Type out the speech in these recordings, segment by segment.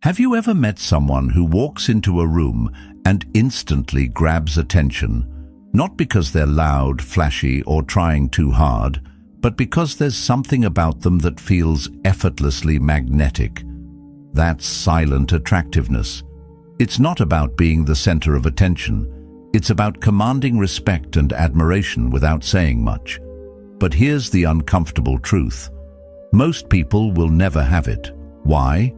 Have you ever met someone who walks into a room and instantly grabs attention, not because they're loud, flashy, or trying too hard, but because there's something about them that feels effortlessly magnetic? That's silent attractiveness. It's not about being the center of attention. It's about commanding respect and admiration without saying much. But here's the uncomfortable truth. Most people will never have it. Why?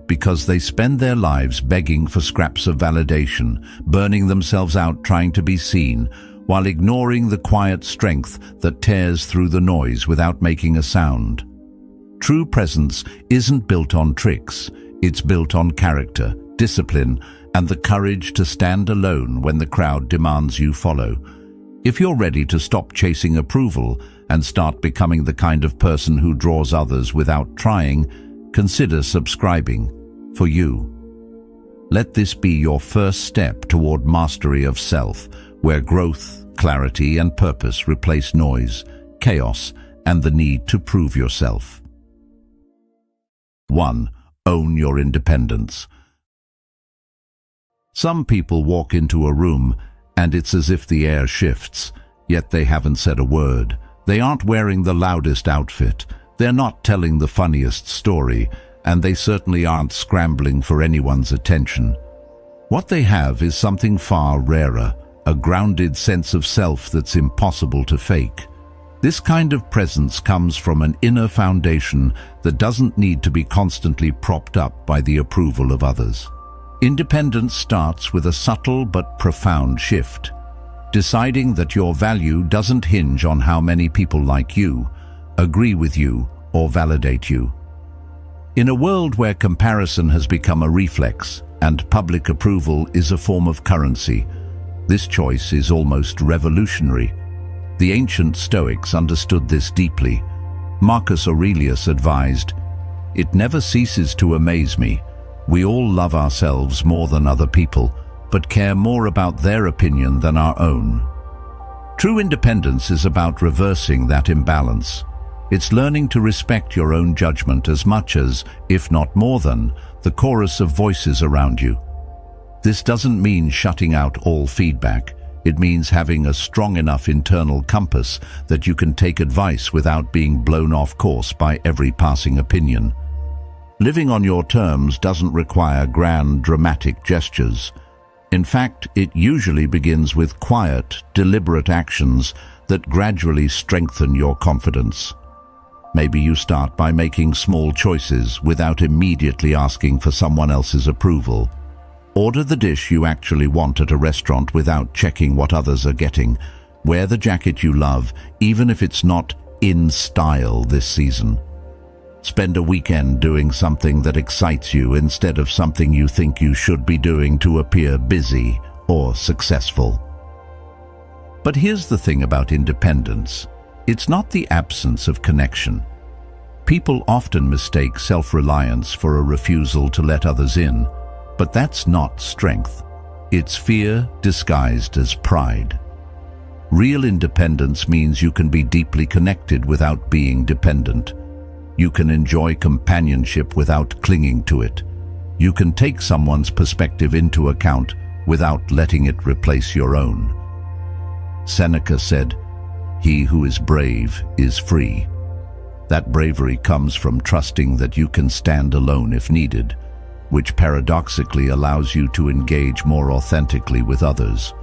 Because they spend their lives begging for scraps of validation, burning themselves out trying to be seen, while ignoring the quiet strength that tears through the noise without making a sound. True presence isn't built on tricks. It's built on character, discipline, and the courage to stand alone when the crowd demands you follow. If you're ready to stop chasing approval and start becoming the kind of person who draws others without trying, consider subscribing for you. Let this be your first step toward mastery of self, where growth, clarity, and purpose replace noise, chaos, and the need to prove yourself. 1. Own your independence. Some people walk into a room and it's as if the air shifts, yet they haven't said a word. They aren't wearing the loudest outfit. They're not telling the funniest story, and they certainly aren't scrambling for anyone's attention. What they have is something far rarer, a grounded sense of self that's impossible to fake. This kind of presence comes from an inner foundation that doesn't need to be constantly propped up by the approval of others. Independence starts with a subtle but profound shift, deciding that your value doesn't hinge on how many people like you, agree with you, or validate you. In a world where comparison has become a reflex and public approval is a form of currency, this choice is almost revolutionary. The ancient Stoics understood this deeply. Marcus Aurelius advised, "It never ceases to amaze me. We all love ourselves more than other people, but care more about their opinion than our own." True independence is about reversing that imbalance. It's learning to respect your own judgment as much as, if not more than, the chorus of voices around you. This doesn't mean shutting out all feedback. It means having a strong enough internal compass that you can take advice without being blown off course by every passing opinion. Living on your terms doesn't require grand, dramatic gestures. In fact, it usually begins with quiet, deliberate actions that gradually strengthen your confidence. Maybe you start by making small choices without immediately asking for someone else's approval. Order the dish you actually want at a restaurant without checking what others are getting. Wear the jacket you love, even if it's not in style this season. Spend a weekend doing something that excites you instead of something you think you should be doing to appear busy or successful. But here's the thing about independence. It's not the absence of connection. People often mistake self-reliance for a refusal to let others in, but that's not strength. It's fear disguised as pride. Real independence means you can be deeply connected without being dependent. You can enjoy companionship without clinging to it. You can take someone's perspective into account without letting it replace your own. Seneca said, "He who is brave is free." That bravery comes from trusting that you can stand alone if needed, which paradoxically allows you to engage more authentically with others.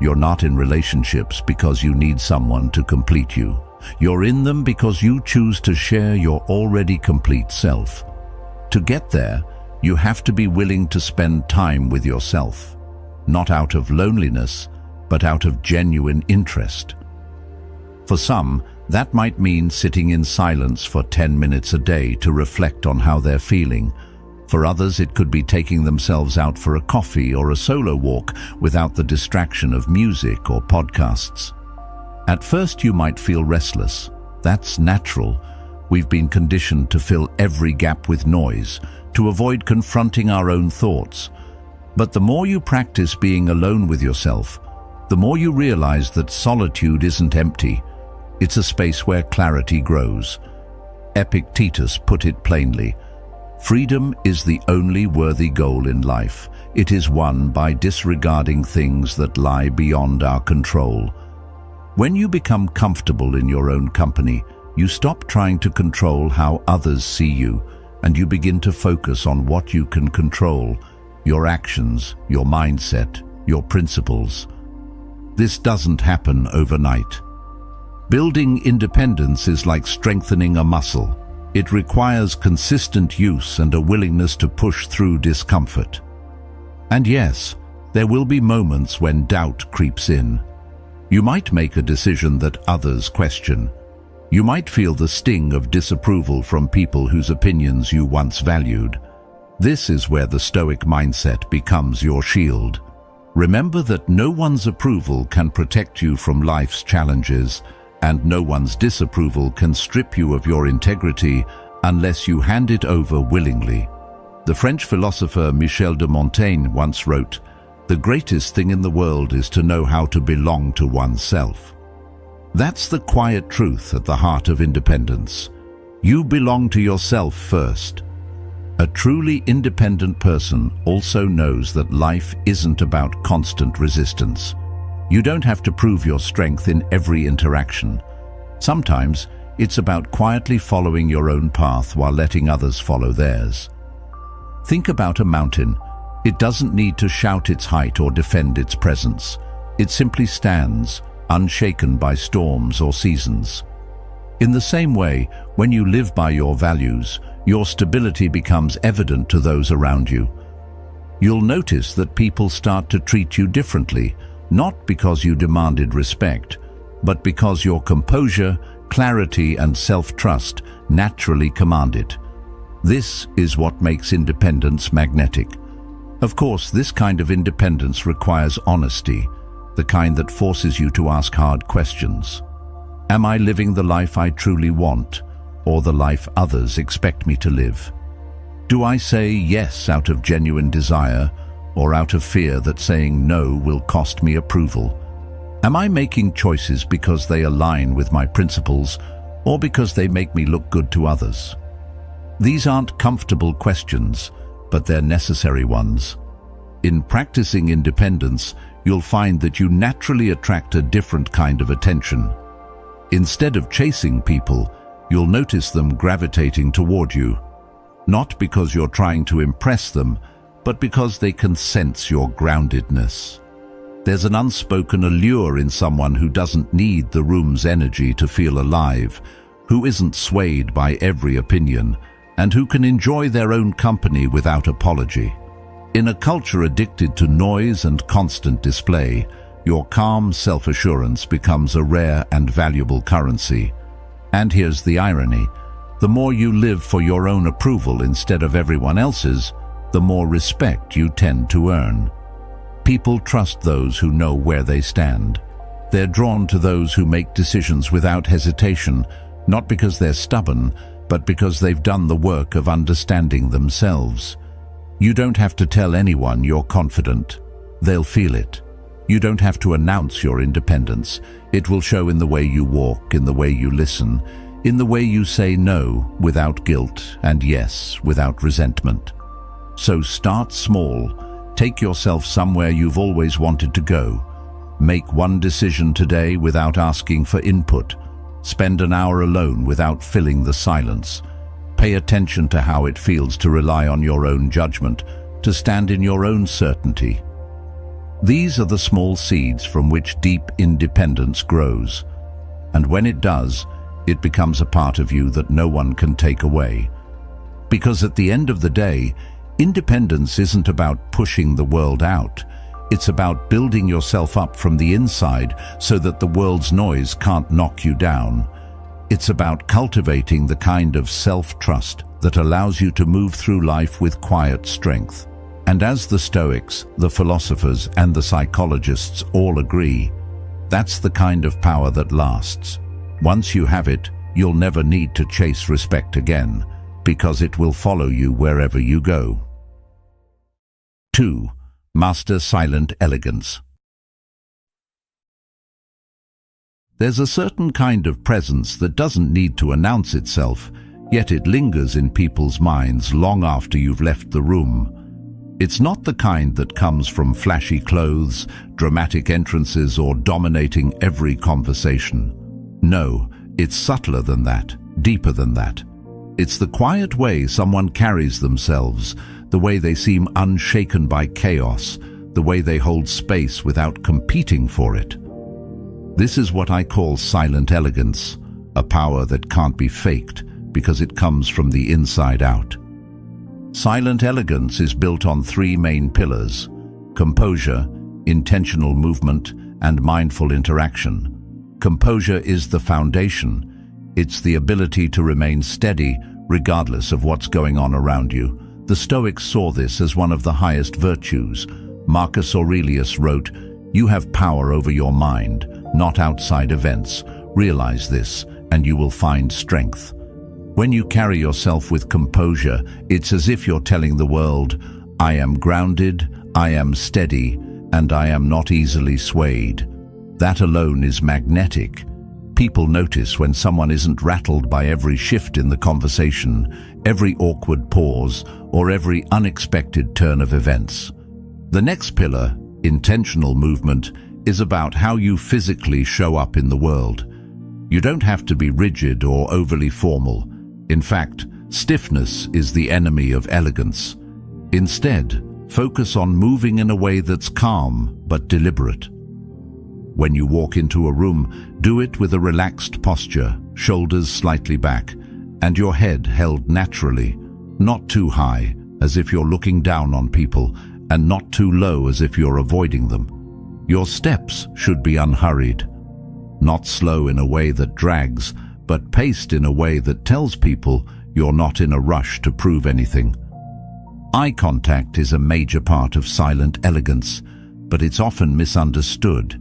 You're not in relationships because you need someone to complete you. You're in them because you choose to share your already complete self. To get there, you have to be willing to spend time with yourself, not out of loneliness, but out of genuine interest. For some, that might mean sitting in silence for 10 minutes a day to reflect on how they're feeling. For others, it could be taking themselves out for a coffee or a solo walk without the distraction of music or podcasts. At first, you might feel restless. That's natural. We've been conditioned to fill every gap with noise, to avoid confronting our own thoughts. But the more you practice being alone with yourself, the more you realize that solitude isn't empty. It's a space where clarity grows. Epictetus put it plainly, Freedom is the only worthy goal in life. It is won by disregarding things that lie beyond our control. When you become comfortable in your own company, you stop trying to control how others see you, and you begin to focus on what you can control: your actions, your mindset, your principles. This doesn't happen overnight. Building independence is like strengthening a muscle. It requires consistent use and a willingness to push through discomfort. And yes, there will be moments when doubt creeps in. You might make a decision that others question. You might feel the sting of disapproval from people whose opinions you once valued. This is where the Stoic mindset becomes your shield. Remember that no one's approval can protect you from life's challenges, and no one's disapproval can strip you of your integrity unless you hand it over willingly. The French philosopher Michel de Montaigne once wrote, "The greatest thing in the world is to know how to belong to oneself." That's the quiet truth at the heart of independence. You belong to yourself first. A truly independent person also knows that life isn't about constant resistance. You don't have to prove your strength in every interaction. Sometimes it's about quietly following your own path while letting others follow theirs. Think about a mountain. It doesn't need to shout its height or defend its presence. It simply stands, unshaken by storms or seasons. In the same way, when you live by your values, your stability becomes evident to those around you. You'll notice that people start to treat you differently, not because you demanded respect, but because your composure, clarity, and self-trust naturally command it. This is what makes independence magnetic. Of course, this kind of independence requires honesty, the kind that forces you to ask hard questions. Am I living the life I truly want, or the life others expect me to live? Do I say yes out of genuine desire, or out of fear that saying no will cost me approval? Am I making choices because they align with my principles, or because they make me look good to others? These aren't comfortable questions, but they're necessary ones. In practicing independence, you'll find that you naturally attract a different kind of attention. Instead of chasing people, you'll notice them gravitating toward you, not because you're trying to impress them, but because they can sense your groundedness. There's an unspoken allure in someone who doesn't need the room's energy to feel alive, who isn't swayed by every opinion, and who can enjoy their own company without apology. In a culture addicted to noise and constant display, your calm self-assurance becomes a rare and valuable currency. And here's the irony: the more you live for your own approval instead of everyone else's, the more respect you tend to earn. People trust those who know where they stand. They're drawn to those who make decisions without hesitation, not because they're stubborn, but because they've done the work of understanding themselves. You don't have to tell anyone you're confident. They'll feel it. You don't have to announce your independence. It will show in the way you walk, in the way you listen, in the way you say no without guilt and yes without resentment. So start small. Take yourself somewhere you've always wanted to go. Make one decision today without asking for input. Spend an hour alone without filling the silence. Pay attention to how it feels to rely on your own judgment, to stand in your own certainty. These are the small seeds from which deep independence grows. And when it does, it becomes a part of you that no one can take away. Because at the end of the day, independence isn't about pushing the world out. It's about building yourself up from the inside so that the world's noise can't knock you down. It's about cultivating the kind of self-trust that allows you to move through life with quiet strength. And as the Stoics, the philosophers, and the psychologists all agree, that's the kind of power that lasts. Once you have it, you'll never need to chase respect again, because it will follow you wherever you go. 2. Master silent elegance. There's a certain kind of presence that doesn't need to announce itself, yet it lingers in people's minds long after you've left the room. It's not the kind that comes from flashy clothes, dramatic entrances, or dominating every conversation. No, it's subtler than that, deeper than that. It's the quiet way someone carries themselves, the way they seem unshaken by chaos, the way they hold space without competing for it. This is what I call silent elegance, a power that can't be faked because it comes from the inside out. Silent elegance is built on three main pillars: composure, intentional movement, and mindful interaction. Composure is the foundation. It's the ability to remain steady regardless of what's going on around you. The Stoics saw this as one of the highest virtues. Marcus Aurelius wrote, "You have power over your mind, not outside events. Realize this, and you will find strength." When you carry yourself with composure, it's as if you're telling the world, "I am grounded, I am steady, and I am not easily swayed." That alone is magnetic. People notice when someone isn't rattled by every shift in the conversation, every awkward pause, or every unexpected turn of events. The next pillar, intentional movement, is about how you physically show up in the world. You don't have to be rigid or overly formal. In fact, stiffness is the enemy of elegance. Instead, focus on moving in a way that's calm but deliberate. When you walk into a room, do it with a relaxed posture, shoulders slightly back, and your head held naturally, not too high, as if you're looking down on people, and not too low as if you're avoiding them. Your steps should be unhurried, not slow in a way that drags, but paced in a way that tells people you're not in a rush to prove anything. Eye contact is a major part of silent elegance, but it's often misunderstood.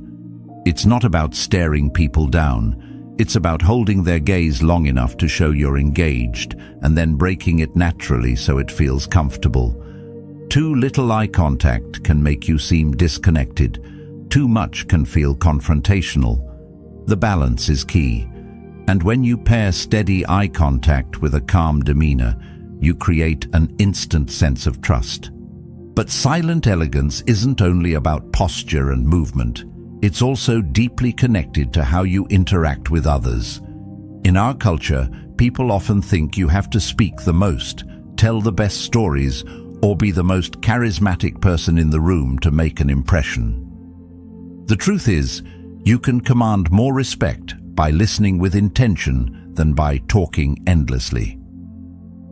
It's not about staring people down. It's about holding their gaze long enough to show you're engaged, and then breaking it naturally so it feels comfortable. Too little eye contact can make you seem disconnected. Too much can feel confrontational. The balance is key. And when you pair steady eye contact with a calm demeanor, you create an instant sense of trust. But silent elegance isn't only about posture and movement. It's also deeply connected to how you interact with others. In our culture, people often think you have to speak the most, tell the best stories, or be the most charismatic person in the room to make an impression. The truth is, you can command more respect by listening with intention than by talking endlessly.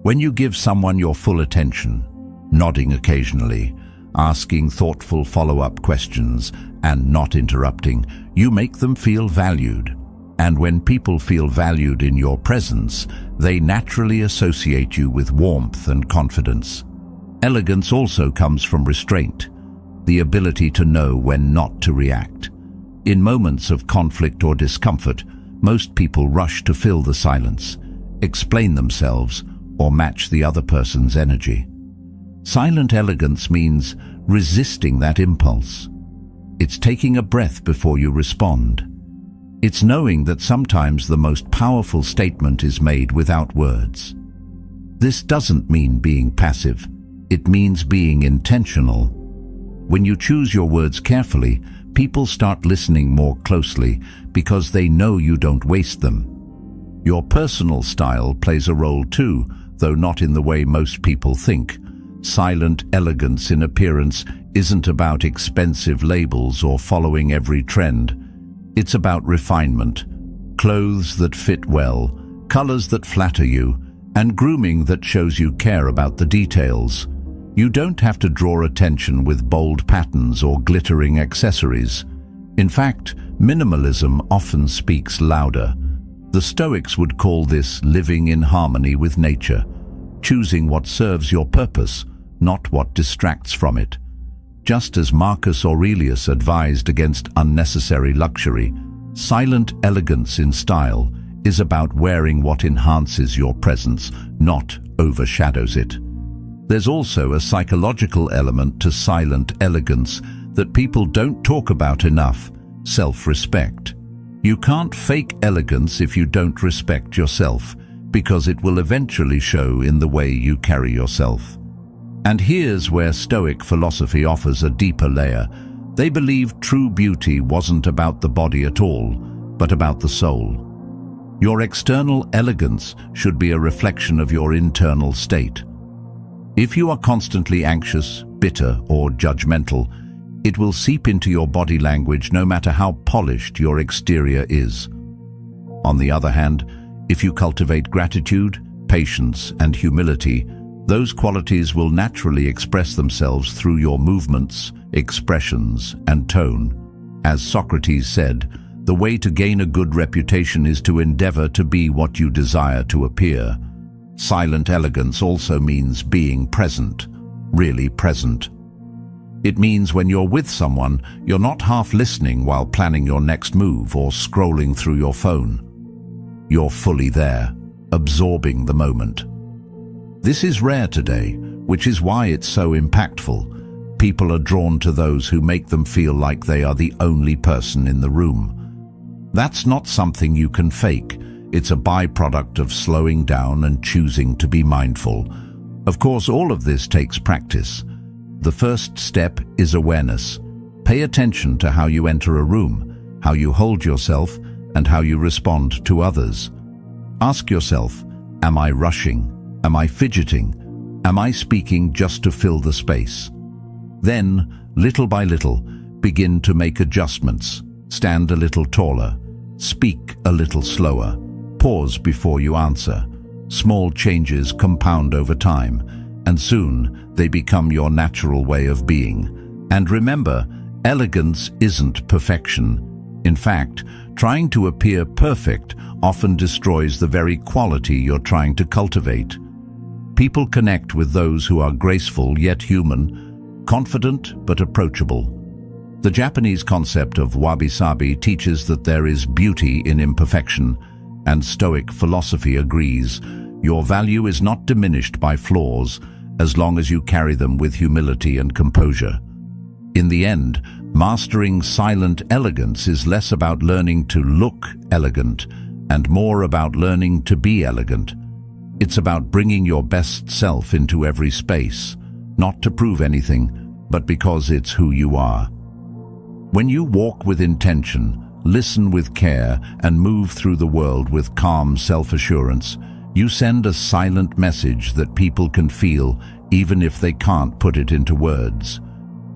When you give someone your full attention, nodding occasionally, asking thoughtful follow-up questions, and not interrupting, you make them feel valued. And when people feel valued in your presence, they naturally associate you with warmth and confidence. Elegance also comes from restraint, the ability to know when not to react. In moments of conflict or discomfort, most people rush to fill the silence, explain themselves, or match the other person's energy. Silent elegance means resisting that impulse. It's taking a breath before you respond. It's knowing that sometimes the most powerful statement is made without words. This doesn't mean being passive. It means being intentional. When you choose your words carefully, people start listening more closely because they know you don't waste them. Your personal style plays a role too, though not in the way most people think. Silent elegance in appearance isn't about expensive labels or following every trend. It's about refinement, clothes that fit well, colors that flatter you, and grooming that shows you care about the details. You don't have to draw attention with bold patterns or glittering accessories. In fact, minimalism often speaks louder. The Stoics would call this living in harmony with nature, choosing what serves your purpose, not what distracts from it. Just as Marcus Aurelius advised against unnecessary luxury, silent elegance in style is about wearing what enhances your presence, not overshadows it. There's also a psychological element to silent elegance that people don't talk about enough: self-respect. You can't fake elegance if you don't respect yourself. because it will eventually show in the way you carry yourself. And here's where Stoic philosophy offers a deeper layer. They believed true beauty wasn't about the body at all, but about the soul. Your external elegance should be a reflection of your internal state. If you are constantly anxious, bitter, or judgmental, it will seep into your body language no matter how polished your exterior is. On the other hand, if you cultivate gratitude, patience, and humility, those qualities will naturally express themselves through your movements, expressions, and tone. As Socrates said, the way to gain a good reputation is to endeavor to be what you desire to appear. Silent elegance also means being present, really present. It means when you're with someone, you're not half listening while planning your next move or scrolling through your phone. You're fully there, absorbing the moment. This is rare today, which is why it's so impactful. People are drawn to those who make them feel like they are the only person in the room. That's not something you can fake. It's a byproduct of slowing down and choosing to be mindful. Of course, all of this takes practice. The first step is awareness. Pay attention to how you enter a room, how you hold yourself, and how you respond to others. Ask yourself, am I rushing? Am I fidgeting? Am I speaking just to fill the space? Then, little by little, begin to make adjustments. Stand a little taller. Speak a little slower. Pause before you answer. Small changes compound over time, and soon they become your natural way of being. And remember, elegance isn't perfection. In fact, trying to appear perfect often destroys the very quality you're trying to cultivate. People connect with those who are graceful yet human, confident but approachable. The Japanese concept of wabi-sabi teaches that there is beauty in imperfection, and Stoic philosophy agrees. Your value is not diminished by flaws as long as you carry them with humility and composure. In the end, mastering silent elegance is less about learning to look elegant and more about learning to be elegant. It's about bringing your best self into every space, not to prove anything, but because it's who you are. When you walk with intention, listen with care, and move through the world with calm self-assurance, you send a silent message that people can feel even if they can't put it into words.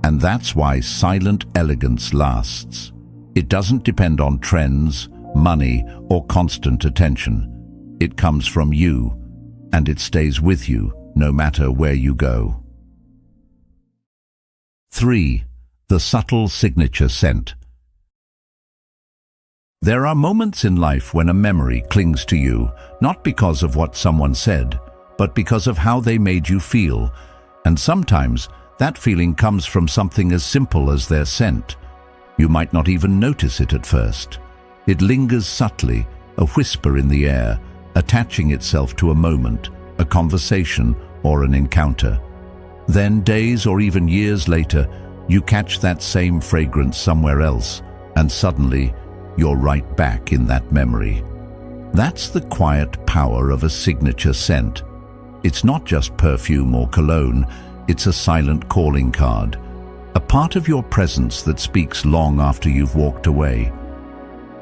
And that's why silent elegance lasts. It doesn't depend on trends, money, or constant attention. It comes from you, and it stays with you no matter where you go. 3. The subtle signature scent. There are moments in life when a memory clings to you, not because of what someone said, but because of how they made you feel. And sometimes that feeling comes from something as simple as their scent. You might not even notice it at first. It lingers subtly, a whisper in the air, attaching itself to a moment, a conversation, or an encounter. Then, days or even years later, you catch that same fragrance somewhere else, and suddenly, you're right back in that memory. That's the quiet power of a signature scent. It's not just perfume or cologne, it's a silent calling card, a part of your presence that speaks long after you've walked away.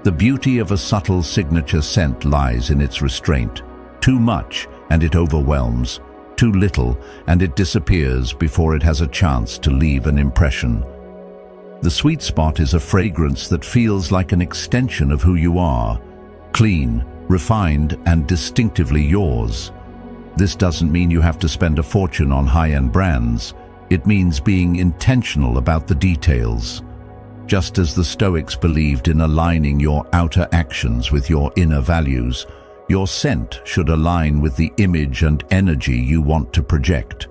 The beauty of a subtle signature scent lies in its restraint. Too much, and it overwhelms. Too little, and it disappears before it has a chance to leave an impression. The sweet spot is a fragrance that feels like an extension of who you are, clean, refined, and distinctively yours. This doesn't mean you have to spend a fortune on high-end brands. It means being intentional about the details. Just as the Stoics believed in aligning your outer actions with your inner values, your scent should align with the image and energy you want to project.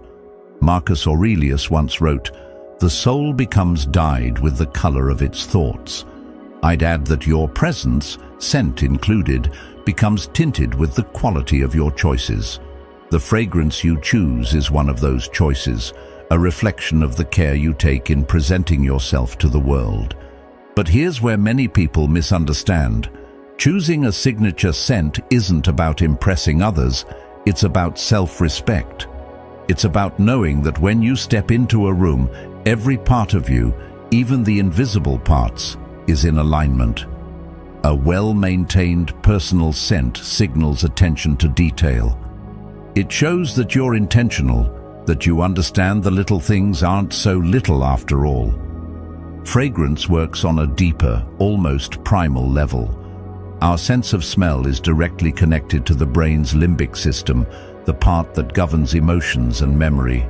Marcus Aurelius once wrote, "The soul becomes dyed with the color of its thoughts." I'd add that your presence, scent included, becomes tinted with the quality of your choices. The fragrance you choose is one of those choices, a reflection of the care you take in presenting yourself to the world. But here's where many people misunderstand. Choosing a signature scent isn't about impressing others, it's about self-respect. It's about knowing that when you step into a room, every part of you, even the invisible parts, is in alignment. A well-maintained personal scent signals attention to detail. It shows that you're intentional, that you understand the little things aren't so little after all. Fragrance works on a deeper, almost primal level. Our sense of smell is directly connected to the brain's limbic system, the part that governs emotions and memory.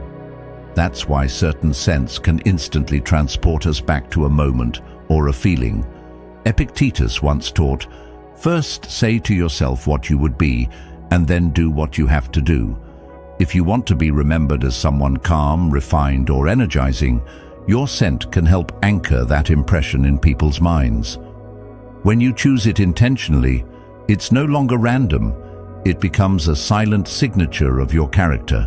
That's why certain scents can instantly transport us back to a moment or a feeling. Epictetus once taught, "First say to yourself what you would be, and then do what you have to do." If you want to be remembered as someone calm, refined, or energizing, your scent can help anchor that impression in people's minds. When you choose it intentionally, it's no longer random. It becomes a silent signature of your character.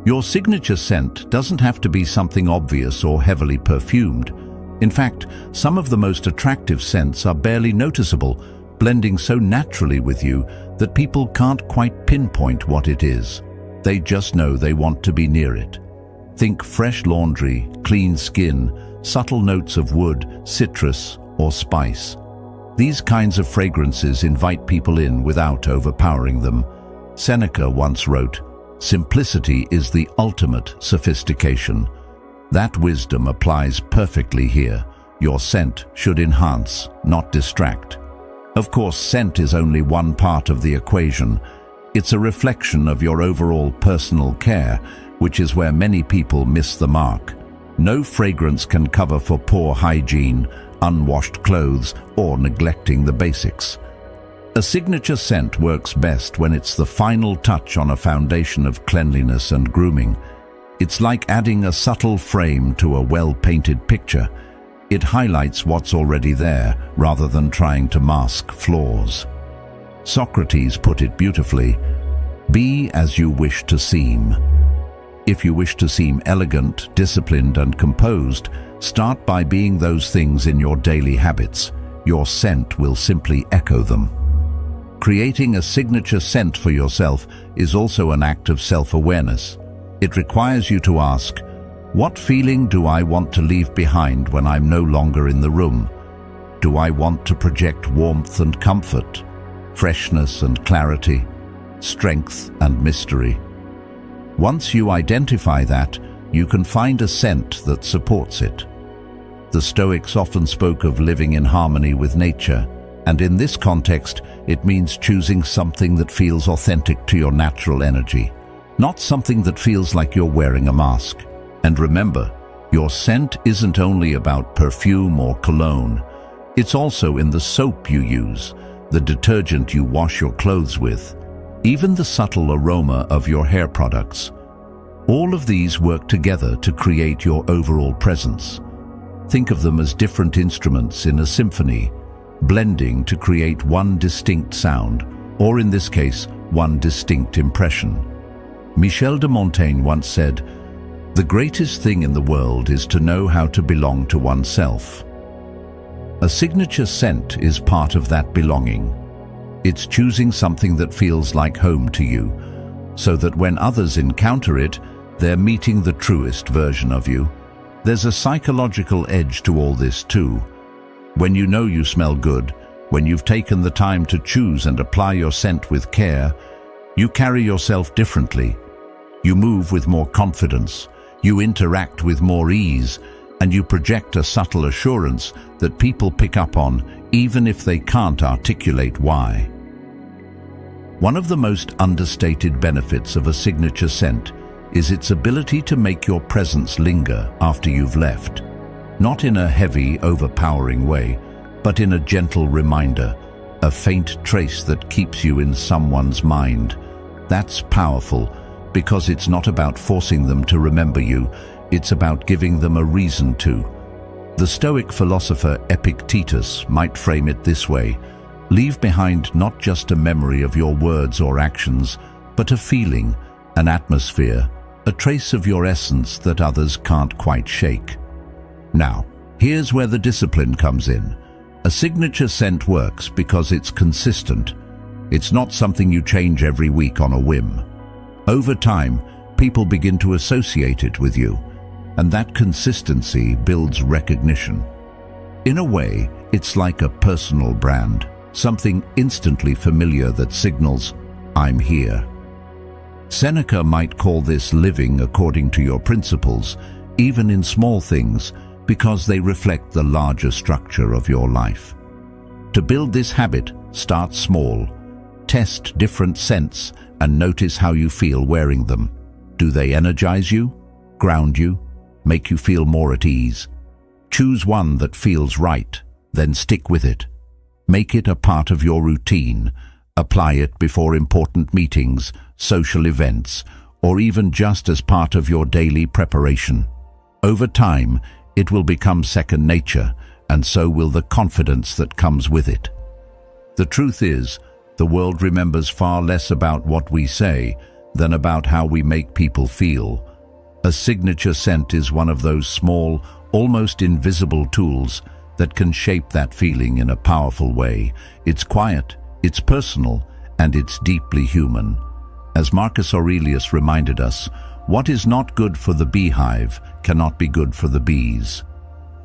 Your signature scent doesn't have to be something obvious or heavily perfumed. In fact, some of the most attractive scents are barely noticeable, blending so naturally with you that people can't quite pinpoint what it is. They just know they want to be near it. Think fresh laundry, clean skin, subtle notes of wood, citrus, or spice. These kinds of fragrances invite people in without overpowering them. Seneca once wrote, "Simplicity is the ultimate sophistication." That wisdom applies perfectly here. Your scent should enhance, not distract. Of course, scent is only one part of the equation. It's a reflection of your overall personal care, which is where many people miss the mark. No fragrance can cover for poor hygiene, unwashed clothes, or neglecting the basics. A signature scent works best when it's the final touch on a foundation of cleanliness and grooming. It's like adding a subtle frame to a well-painted picture. It highlights what's already there, rather than trying to mask flaws. Socrates put it beautifully, "Be as you wish to seem." If you wish to seem elegant, disciplined, and composed, start by being those things in your daily habits. Your scent will simply echo them. Creating a signature scent for yourself is also an act of self-awareness. It requires you to ask, what feeling do I want to leave behind when I'm no longer in the room? Do I want to project warmth and comfort, freshness and clarity, strength and mystery? Once you identify that, you can find a scent that supports it. The Stoics often spoke of living in harmony with nature, and in this context, it means choosing something that feels authentic to your natural energy, not something that feels like you're wearing a mask. And remember, your scent isn't only about perfume or cologne. It's also in the soap you use, the detergent you wash your clothes with, even the subtle aroma of your hair products. All of these work together to create your overall presence. Think of them as different instruments in a symphony, blending to create one distinct sound, or in this case, one distinct impression. Michel de Montaigne once said, "The greatest thing in the world is to know how to belong to oneself." A signature scent is part of that belonging. It's choosing something that feels like home to you, so that when others encounter it, they're meeting the truest version of you. There's a psychological edge to all this too. When you know you smell good, when you've taken the time to choose and apply your scent with care, you carry yourself differently. You move with more confidence, you interact with more ease, and you project a subtle assurance that people pick up on, even if they can't articulate why. One of the most understated benefits of a signature scent is its ability to make your presence linger after you've left. Not in a heavy, overpowering way, but in a gentle reminder, a faint trace that keeps you in someone's mind. That's powerful, because it's not about forcing them to remember you, it's about giving them a reason to. The Stoic philosopher Epictetus might frame it this way: leave behind not just a memory of your words or actions, but a feeling, an atmosphere, a trace of your essence that others can't quite shake. Now, here's where the discipline comes in. A signature scent works because it's consistent. It's not something you change every week on a whim. Over time, people begin to associate it with you, and that consistency builds recognition. In a way, it's like a personal brand, something instantly familiar that signals, "I'm here." Seneca might call this living according to your principles, even in small things, because they reflect the larger structure of your life. To build this habit, start small. Test different scents and notice how you feel wearing them. Do they energize you, ground you, make you feel more at ease? Choose one that feels right, then stick with it. Make it a part of your routine. Apply it before important meetings, social events, or even just as part of your daily preparation. Over time, it will become second nature, and so will the confidence that comes with it. The truth is, the world remembers far less about what we say than about how we make people feel. A signature scent is one of those small, almost invisible tools that can shape that feeling in a powerful way. It's quiet, it's personal, and it's deeply human. As Marcus Aurelius reminded us, what is not good for the beehive cannot be good for the bees.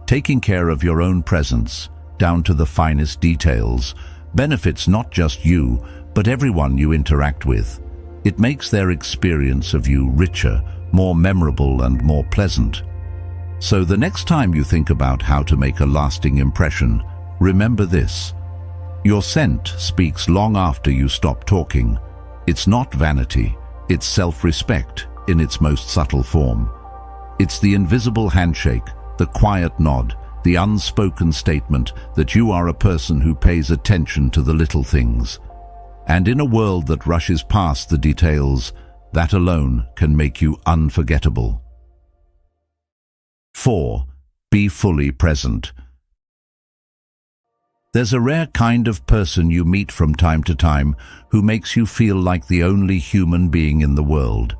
Taking care of your own presence, down to the finest details, benefits not just you, but everyone you interact with. It makes their experience of you richer, more memorable, and more pleasant. So the next time you think about how to make a lasting impression, remember this. Your scent speaks long after you stop talking. It's not vanity, it's self-respect in its most subtle form. It's the invisible handshake, the quiet nod, the unspoken statement that you are a person who pays attention to the little things. And in a world that rushes past the details, that alone can make you unforgettable. 4. Be fully present. There's a rare kind of person you meet from time to time who makes you feel like the only human being in the world.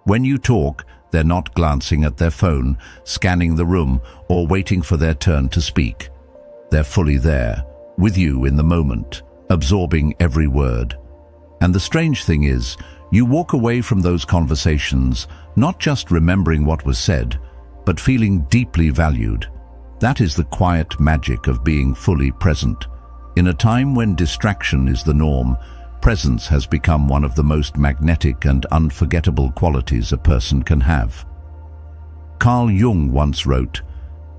When you talk, they're not glancing at their phone, scanning the room, or waiting for their turn to speak. They're fully there, with you in the moment, absorbing every word. And the strange thing is, you walk away from those conversations not just remembering what was said, but feeling deeply valued. That is the quiet magic of being fully present. In a time when distraction is the norm, presence has become one of the most magnetic and unforgettable qualities a person can have. Carl Jung once wrote,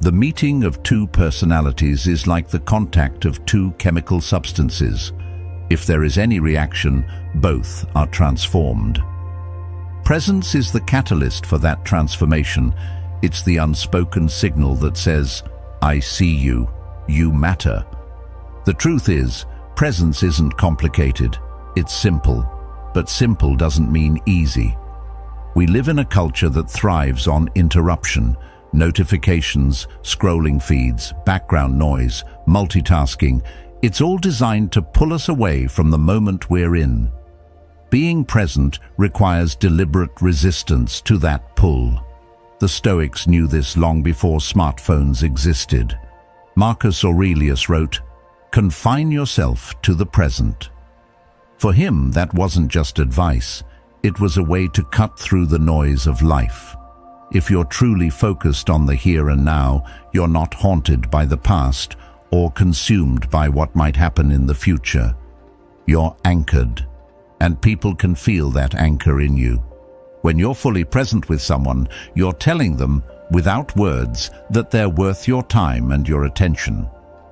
"The meeting of two personalities is like the contact of two chemical substances. If there is any reaction, both are transformed." Presence is the catalyst for that transformation. It's the unspoken signal that says, "I see you, you matter." The truth is, presence isn't complicated. It's simple, but simple doesn't mean easy. We live in a culture that thrives on interruption, notifications, scrolling feeds, background noise, multitasking. It's all designed to pull us away from the moment we're in. Being present requires deliberate resistance to that pull. The Stoics knew this long before smartphones existed. Marcus Aurelius wrote, "Confine yourself to the present." For him, that wasn't just advice. It was a way to cut through the noise of life. If you're truly focused on the here and now, you're not haunted by the past or consumed by what might happen in the future. You're anchored, and people can feel that anchor in you. When you're fully present with someone, you're telling them, without words, that they're worth your time and your attention.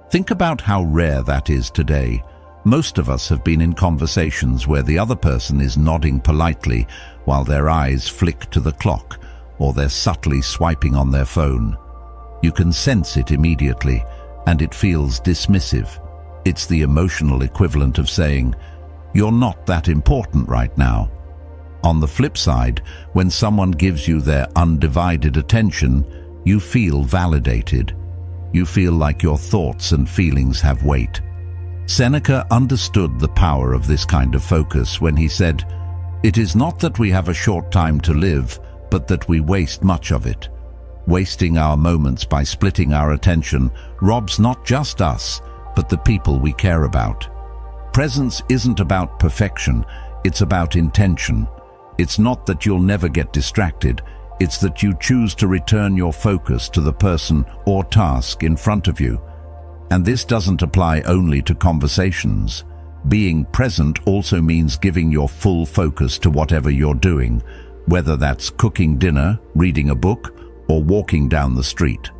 Think about how rare that is today. Most of us have been in conversations where the other person is nodding politely while their eyes flick to the clock, or they're subtly swiping on their phone. You can sense it immediately, and it feels dismissive. It's the emotional equivalent of saying, "You're not that important right now." On the flip side, when someone gives you their undivided attention, you feel validated. You feel like your thoughts and feelings have weight. Seneca understood the power of this kind of focus when he said, "It is not that we have a short time to live, but that we waste much of it." Wasting our moments by splitting our attention robs not just us, but the people we care about. Presence isn't about perfection, it's about intention. It's not that you'll never get distracted, it's that you choose to return your focus to the person or task in front of you. And this doesn't apply only to conversations. Being present also means giving your full focus to whatever you're doing, whether that's cooking dinner, reading a book, or walking down the street.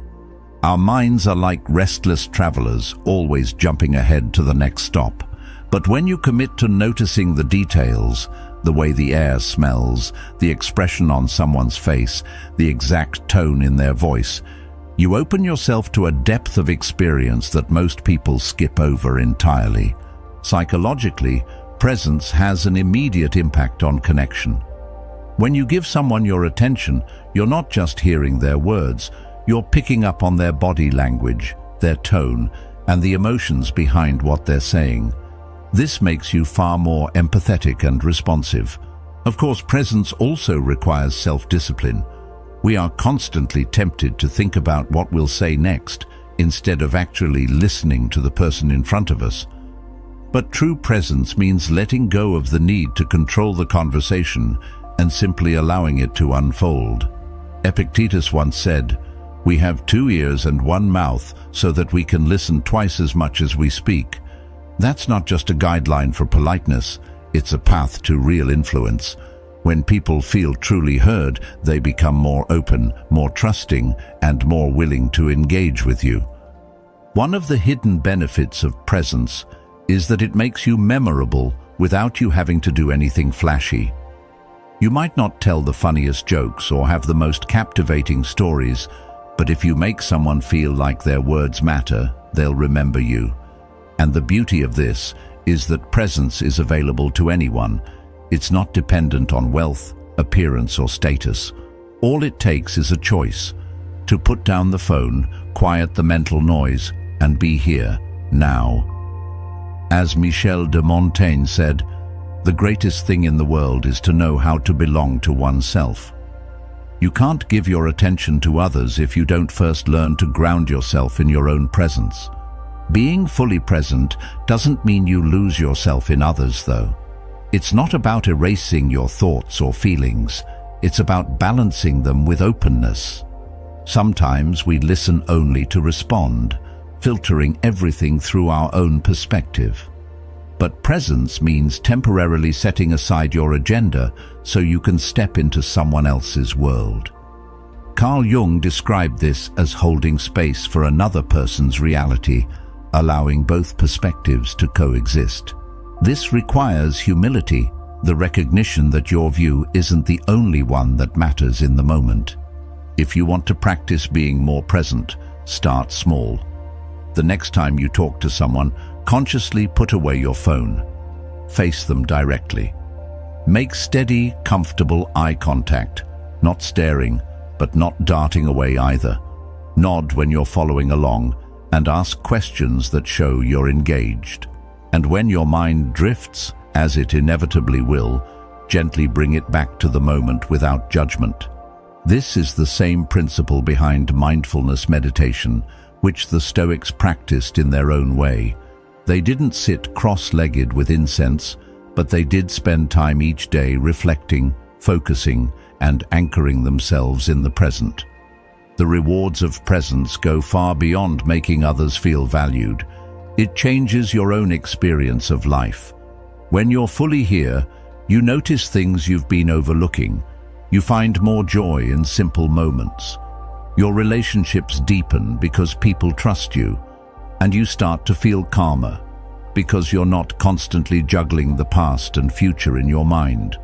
Our minds are like restless travelers, always jumping ahead to the next stop. But when you commit to noticing the details, the way the air smells, the expression on someone's face, the exact tone in their voice, you open yourself to a depth of experience that most people skip over entirely. Psychologically, presence has an immediate impact on connection. When you give someone your attention, you're not just hearing their words, you're picking up on their body language, their tone, and the emotions behind what they're saying. This makes you far more empathetic and responsive. Of course, presence also requires self-discipline. We are constantly tempted to think about what we'll say next, instead of actually listening to the person in front of us. But true presence means letting go of the need to control the conversation and simply allowing it to unfold. Epictetus once said, "We have 2 ears and 1 mouth so that we can listen twice as much as we speak." That's not just a guideline for politeness, it's a path to real influence. When people feel truly heard, they become more open, more trusting, and more willing to engage with you. One of the hidden benefits of presence is that it makes you memorable without you having to do anything flashy. You might not tell the funniest jokes or have the most captivating stories, but if you make someone feel like their words matter, they'll remember you. And the beauty of this is that presence is available to anyone. It's not dependent on wealth, appearance, or status. All it takes is a choice to put down the phone, quiet the mental noise, and be here, now. As Michel de Montaigne said, "The greatest thing in the world is to know how to belong to oneself." You can't give your attention to others if you don't first learn to ground yourself in your own presence. Being fully present doesn't mean you lose yourself in others, though. It's not about erasing your thoughts or feelings. It's about balancing them with openness. Sometimes we listen only to respond, filtering everything through our own perspective. But presence means temporarily setting aside your agenda so you can step into someone else's world. Carl Jung described this as holding space for another person's reality, allowing both perspectives to coexist. This requires humility, the recognition that your view isn't the only one that matters in the moment. If you want to practice being more present, start small. The next time you talk to someone, consciously put away your phone. Face them directly. Make steady, comfortable eye contact, not staring, but not darting away either. Nod when you're following along, and ask questions that show you're engaged. And when your mind drifts, as it inevitably will, gently bring it back to the moment without judgment. This is the same principle behind mindfulness meditation, which the Stoics practiced in their own way. They didn't sit cross-legged with incense, but they did spend time each day reflecting, focusing, and anchoring themselves in the present. The rewards of presence go far beyond making others feel valued. It changes your own experience of life. When you're fully here, you notice things you've been overlooking. You find more joy in simple moments. Your relationships deepen because people trust you, and you start to feel calmer because you're not constantly juggling the past and future in your mind.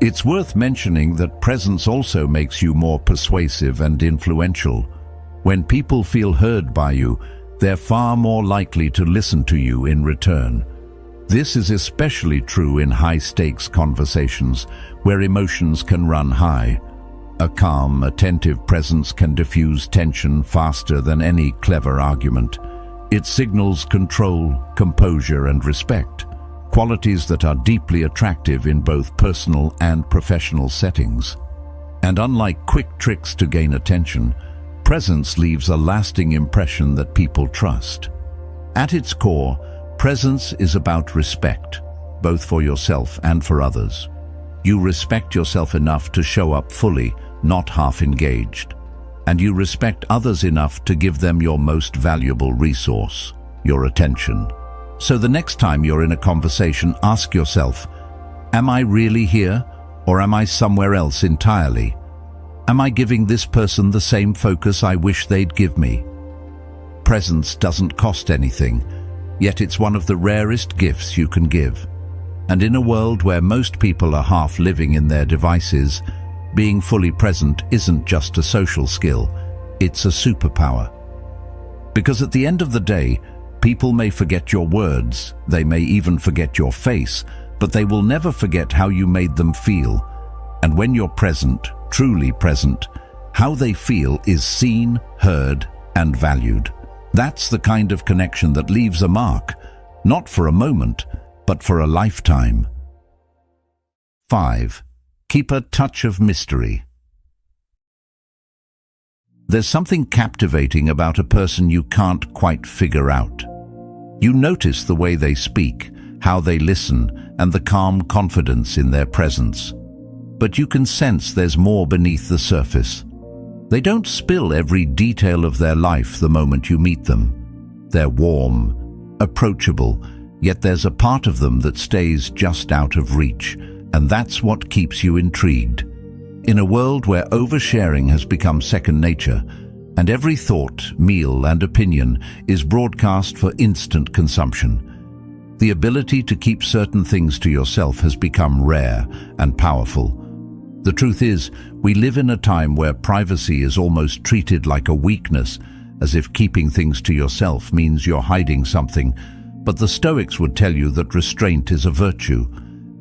It's worth mentioning that presence also makes you more persuasive and influential. When people feel heard by you, they're far more likely to listen to you in return. This is especially true in high-stakes conversations where emotions can run high. A calm, attentive presence can diffuse tension faster than any clever argument. It signals control, composure, and respect, qualities that are deeply attractive in both personal and professional settings. And unlike quick tricks to gain attention, presence leaves a lasting impression that people trust. At its core, presence is about respect, both for yourself and for others. You respect yourself enough to show up fully, not half-engaged. And you respect others enough to give them your most valuable resource, your attention. So the next time you're in a conversation, ask yourself, am I really here, or am I somewhere else entirely? Am I giving this person the same focus I wish they'd give me? Presence doesn't cost anything, yet it's one of the rarest gifts you can give. And in a world where most people are half living in their devices, being fully present isn't just a social skill, it's a superpower. Because at the end of the day, people may forget your words, they may even forget your face, but they will never forget how you made them feel. And when you're present, truly present, how they feel is seen, heard, and valued. That's the kind of connection that leaves a mark, not for a moment, but for a lifetime. 5. Keep a touch of mystery. There's something captivating about a person you can't quite figure out. You notice the way they speak, how they listen, and the calm confidence in their presence. But you can sense there's more beneath the surface. They don't spill every detail of their life the moment you meet them. They're warm, approachable, yet there's a part of them that stays just out of reach, and that's what keeps you intrigued. In a world where oversharing has become second nature, and every thought, meal, and opinion is broadcast for instant consumption, the ability to keep certain things to yourself has become rare and powerful. The truth is, we live in a time where privacy is almost treated like a weakness, as if keeping things to yourself means you're hiding something. But the Stoics would tell you that restraint is a virtue.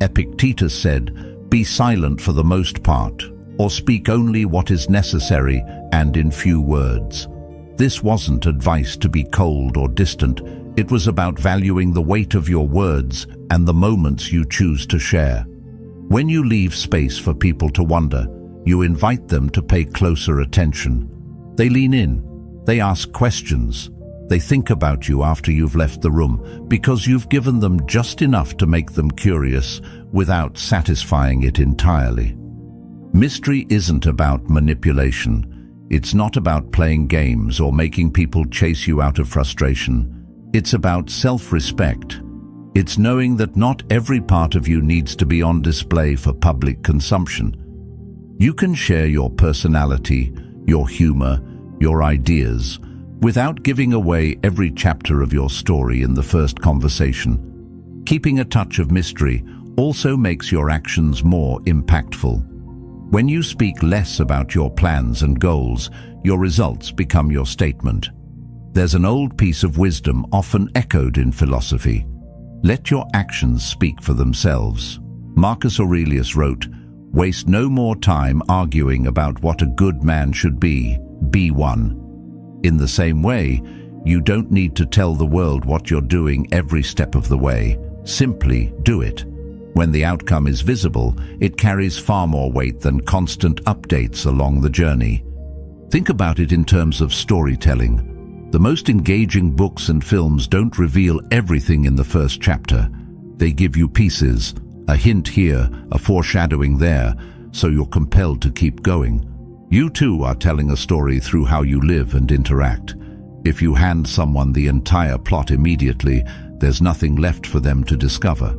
Epictetus said, "Be silent for the most part, or speak only what is necessary and in few words." This wasn't advice to be cold or distant. It was about valuing the weight of your words and the moments you choose to share. When you leave space for people to wonder, you invite them to pay closer attention. They lean in, they ask questions, they think about you after you've left the room, because you've given them just enough to make them curious without satisfying it entirely. Mystery isn't about manipulation. It's not about playing games or making people chase you out of frustration. It's about self-respect. It's knowing that not every part of you needs to be on display for public consumption. You can share your personality, your humor, your ideas, without giving away every chapter of your story in the first conversation. Keeping a touch of mystery also makes your actions more impactful. When you speak less about your plans and goals, your results become your statement. There's an old piece of wisdom often echoed in philosophy: let your actions speak for themselves. Marcus Aurelius wrote, "Waste no more time arguing about what a good man should be one." In the same way, you don't need to tell the world what you're doing every step of the way. Simply do it. When the outcome is visible, it carries far more weight than constant updates along the journey. Think about it in terms of storytelling. The most engaging books and films don't reveal everything in the first chapter. They give you pieces, a hint here, a foreshadowing there, so you're compelled to keep going. You too are telling a story through how you live and interact. If you hand someone the entire plot immediately, there's nothing left for them to discover.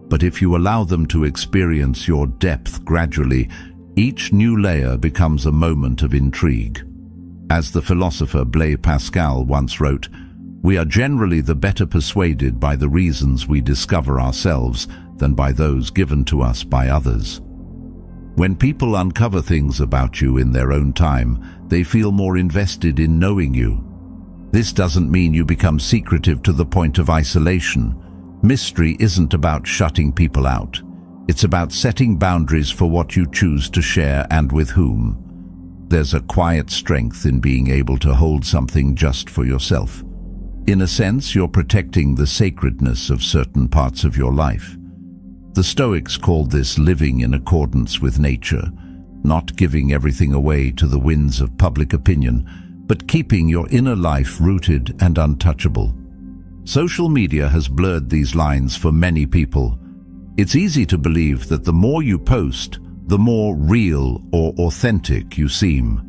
But if you allow them to experience your depth gradually, each new layer becomes a moment of intrigue. As the philosopher Blaise Pascal once wrote, "We are generally the better persuaded by the reasons we discover ourselves than by those given to us by others." When people uncover things about you in their own time, they feel more invested in knowing you. This doesn't mean you become secretive to the point of isolation. Mystery isn't about shutting people out. It's about setting boundaries for what you choose to share and with whom. There's a quiet strength in being able to hold something just for yourself. In a sense, you're protecting the sacredness of certain parts of your life. The Stoics called this living in accordance with nature, not giving everything away to the winds of public opinion, but keeping your inner life rooted and untouchable. Social media has blurred these lines for many people. It's easy to believe that the more you post, the more real or authentic you seem.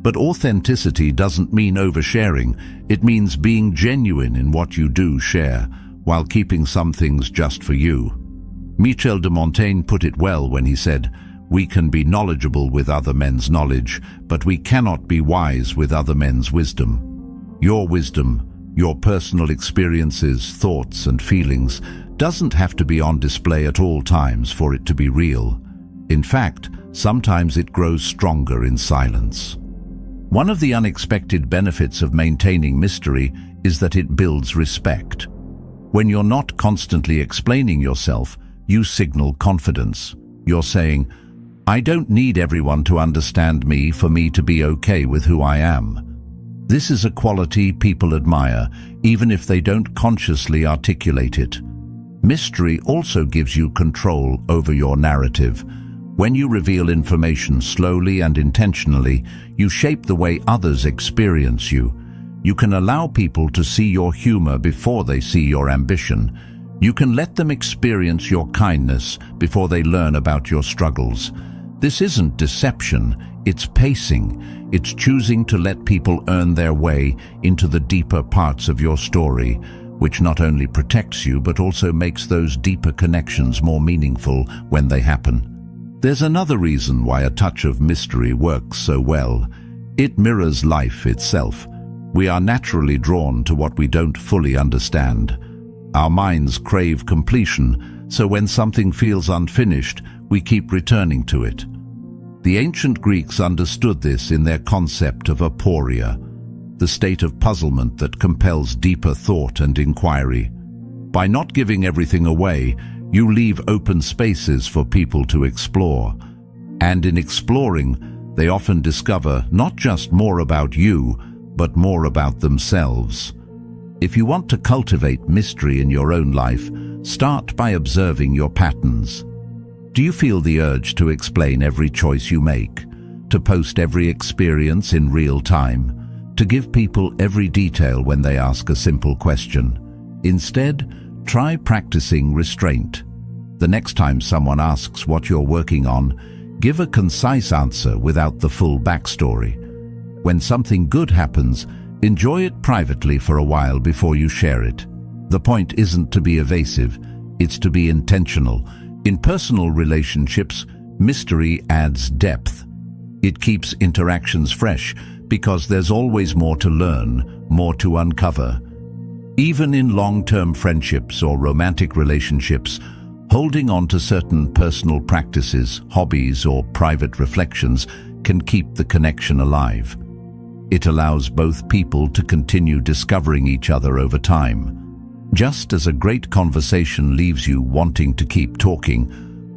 But authenticity doesn't mean oversharing. It means being genuine in what you do share, while keeping some things just for you. Michel de Montaigne put it well when he said, "We can be knowledgeable with other men's knowledge, but we cannot be wise with other men's wisdom." Your wisdom, your personal experiences, thoughts and feelings doesn't have to be on display at all times for it to be real. In fact, sometimes it grows stronger in silence. One of the unexpected benefits of maintaining mystery is that it builds respect. When you're not constantly explaining yourself, you signal confidence. You're saying, "I don't need everyone to understand me for me to be okay with who I am." This is a quality people admire, even if they don't consciously articulate it. Mystery also gives you control over your narrative. When you reveal information slowly and intentionally, you shape the way others experience you. You can allow people to see your humor before they see your ambition. You can let them experience your kindness before they learn about your struggles. This isn't deception, it's pacing. It's choosing to let people earn their way into the deeper parts of your story, which not only protects you but also makes those deeper connections more meaningful when they happen. There's another reason why a touch of mystery works so well. It mirrors life itself. We are naturally drawn to what we don't fully understand. Our minds crave completion, so when something feels unfinished, we keep returning to it. The ancient Greeks understood this in their concept of aporia, the state of puzzlement that compels deeper thought and inquiry. By not giving everything away, you leave open spaces for people to explore. And in exploring, they often discover not just more about you, but more about themselves. If you want to cultivate mystery in your own life, start by observing your patterns. Do you feel the urge to explain every choice you make, to post every experience in real time, to give people every detail when they ask a simple question? Instead, try practicing restraint. The next time someone asks what you're working on, give a concise answer without the full backstory. When something good happens, enjoy it privately for a while before you share it. The point isn't to be evasive, it's to be intentional. In personal relationships, mystery adds depth. It keeps interactions fresh because there's always more to learn, more to uncover. Even in long-term friendships or romantic relationships, holding on to certain personal practices, hobbies, or private reflections can keep the connection alive. It allows both people to continue discovering each other over time. Just as a great conversation leaves you wanting to keep talking,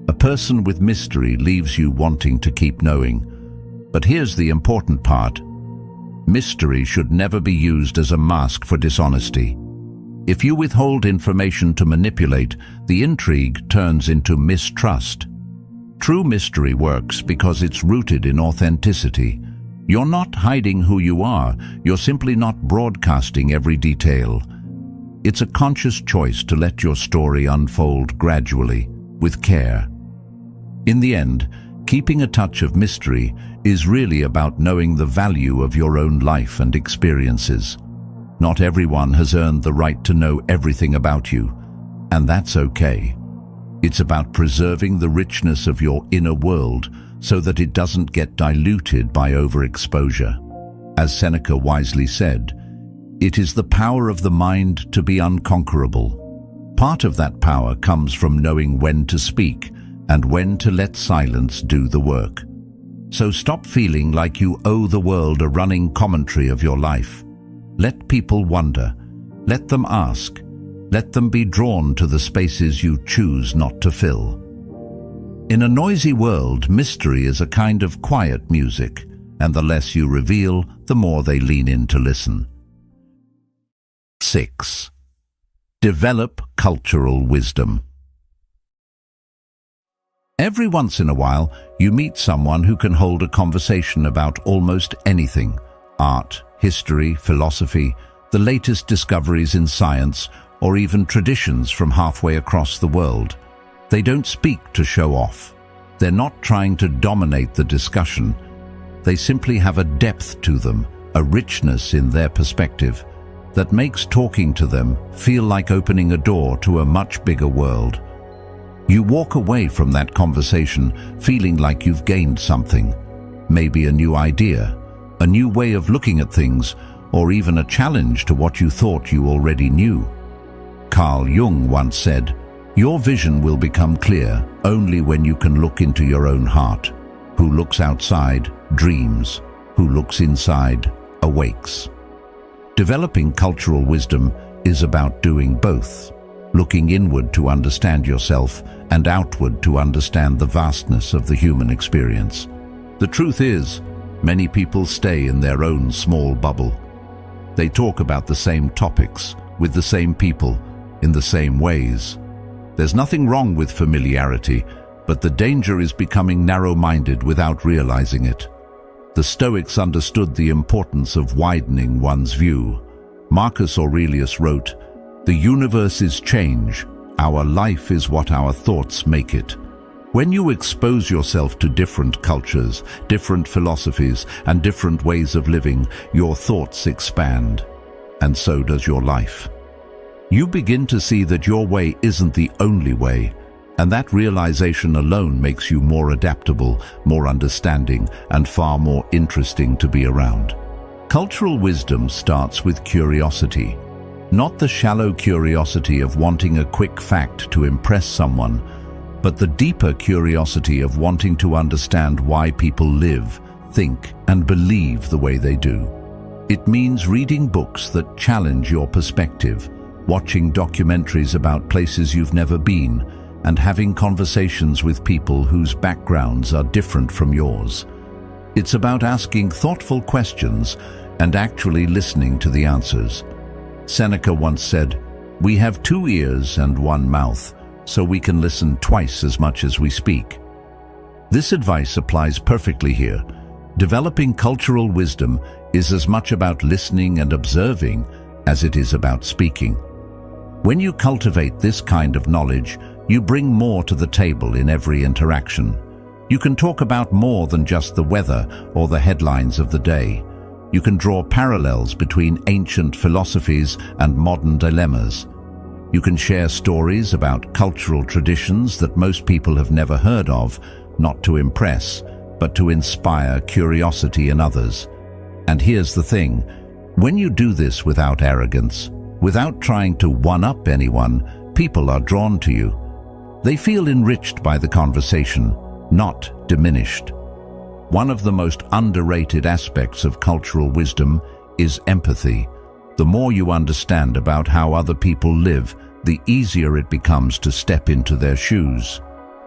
a person with mystery leaves you wanting to keep knowing. But here's the important part. Mystery should never be used as a mask for dishonesty. If you withhold information to manipulate, the intrigue turns into mistrust. True mystery works because it's rooted in authenticity. You're not hiding who you are, you're simply not broadcasting every detail. It's a conscious choice to let your story unfold gradually, with care. In the end, keeping a touch of mystery is really about knowing the value of your own life and experiences. Not everyone has earned the right to know everything about you, and that's okay. It's about preserving the richness of your inner world so that it doesn't get diluted by overexposure. As Seneca wisely said, "It is the power of the mind to be unconquerable." Part of that power comes from knowing when to speak and when to let silence do the work. So stop feeling like you owe the world a running commentary of your life. Let people wonder. Let them ask. Let them be drawn to the spaces you choose not to fill. In a noisy world, mystery is a kind of quiet music, and the less you reveal, the more they lean in to listen. 6. Develop cultural wisdom. Every once in a while, you meet someone who can hold a conversation about almost anything: art, history, philosophy, the latest discoveries in science, or even traditions from halfway across the world. They don't speak to show off. They're not trying to dominate the discussion. They simply have a depth to them, a richness in their perspective, that makes talking to them feel like opening a door to a much bigger world. You walk away from that conversation feeling like you've gained something, maybe a new idea, a new way of looking at things, or even a challenge to what you thought you already knew. Carl Jung once said, "Your vision will become clear only when you can look into your own heart. Who looks outside dreams, who looks inside awakes." Developing cultural wisdom is about doing both, looking inward to understand yourself and outward to understand the vastness of the human experience. The truth is, many people stay in their own small bubble. They talk about the same topics, with the same people, in the same ways. There's nothing wrong with familiarity, but the danger is becoming narrow-minded without realizing it. The Stoics understood the importance of widening one's view. Marcus Aurelius wrote, "The universe is change. Our life is what our thoughts make it." When you expose yourself to different cultures, different philosophies, and different ways of living, your thoughts expand, and so does your life. You begin to see that your way isn't the only way, and that realization alone makes you more adaptable, more understanding, and far more interesting to be around. Cultural wisdom starts with curiosity, not the shallow curiosity of wanting a quick fact to impress someone, but the deeper curiosity of wanting to understand why people live, think, and believe the way they do. It means reading books that challenge your perspective, watching documentaries about places you've never been, and having conversations with people whose backgrounds are different from yours. It's about asking thoughtful questions and actually listening to the answers. Seneca once said, "We have 2 ears and 1 mouth, so we can listen twice as much as we speak." This advice applies perfectly here. Developing cultural wisdom is as much about listening and observing as it is about speaking. When you cultivate this kind of knowledge, you bring more to the table in every interaction. You can talk about more than just the weather or the headlines of the day. You can draw parallels between ancient philosophies and modern dilemmas. You can share stories about cultural traditions that most people have never heard of, not to impress, but to inspire curiosity in others. And here's the thing, when you do this without arrogance, without trying to one-up anyone, people are drawn to you. They feel enriched by the conversation, not diminished. One of the most underrated aspects of cultural wisdom is empathy. The more you understand about how other people live, the easier it becomes to step into their shoes.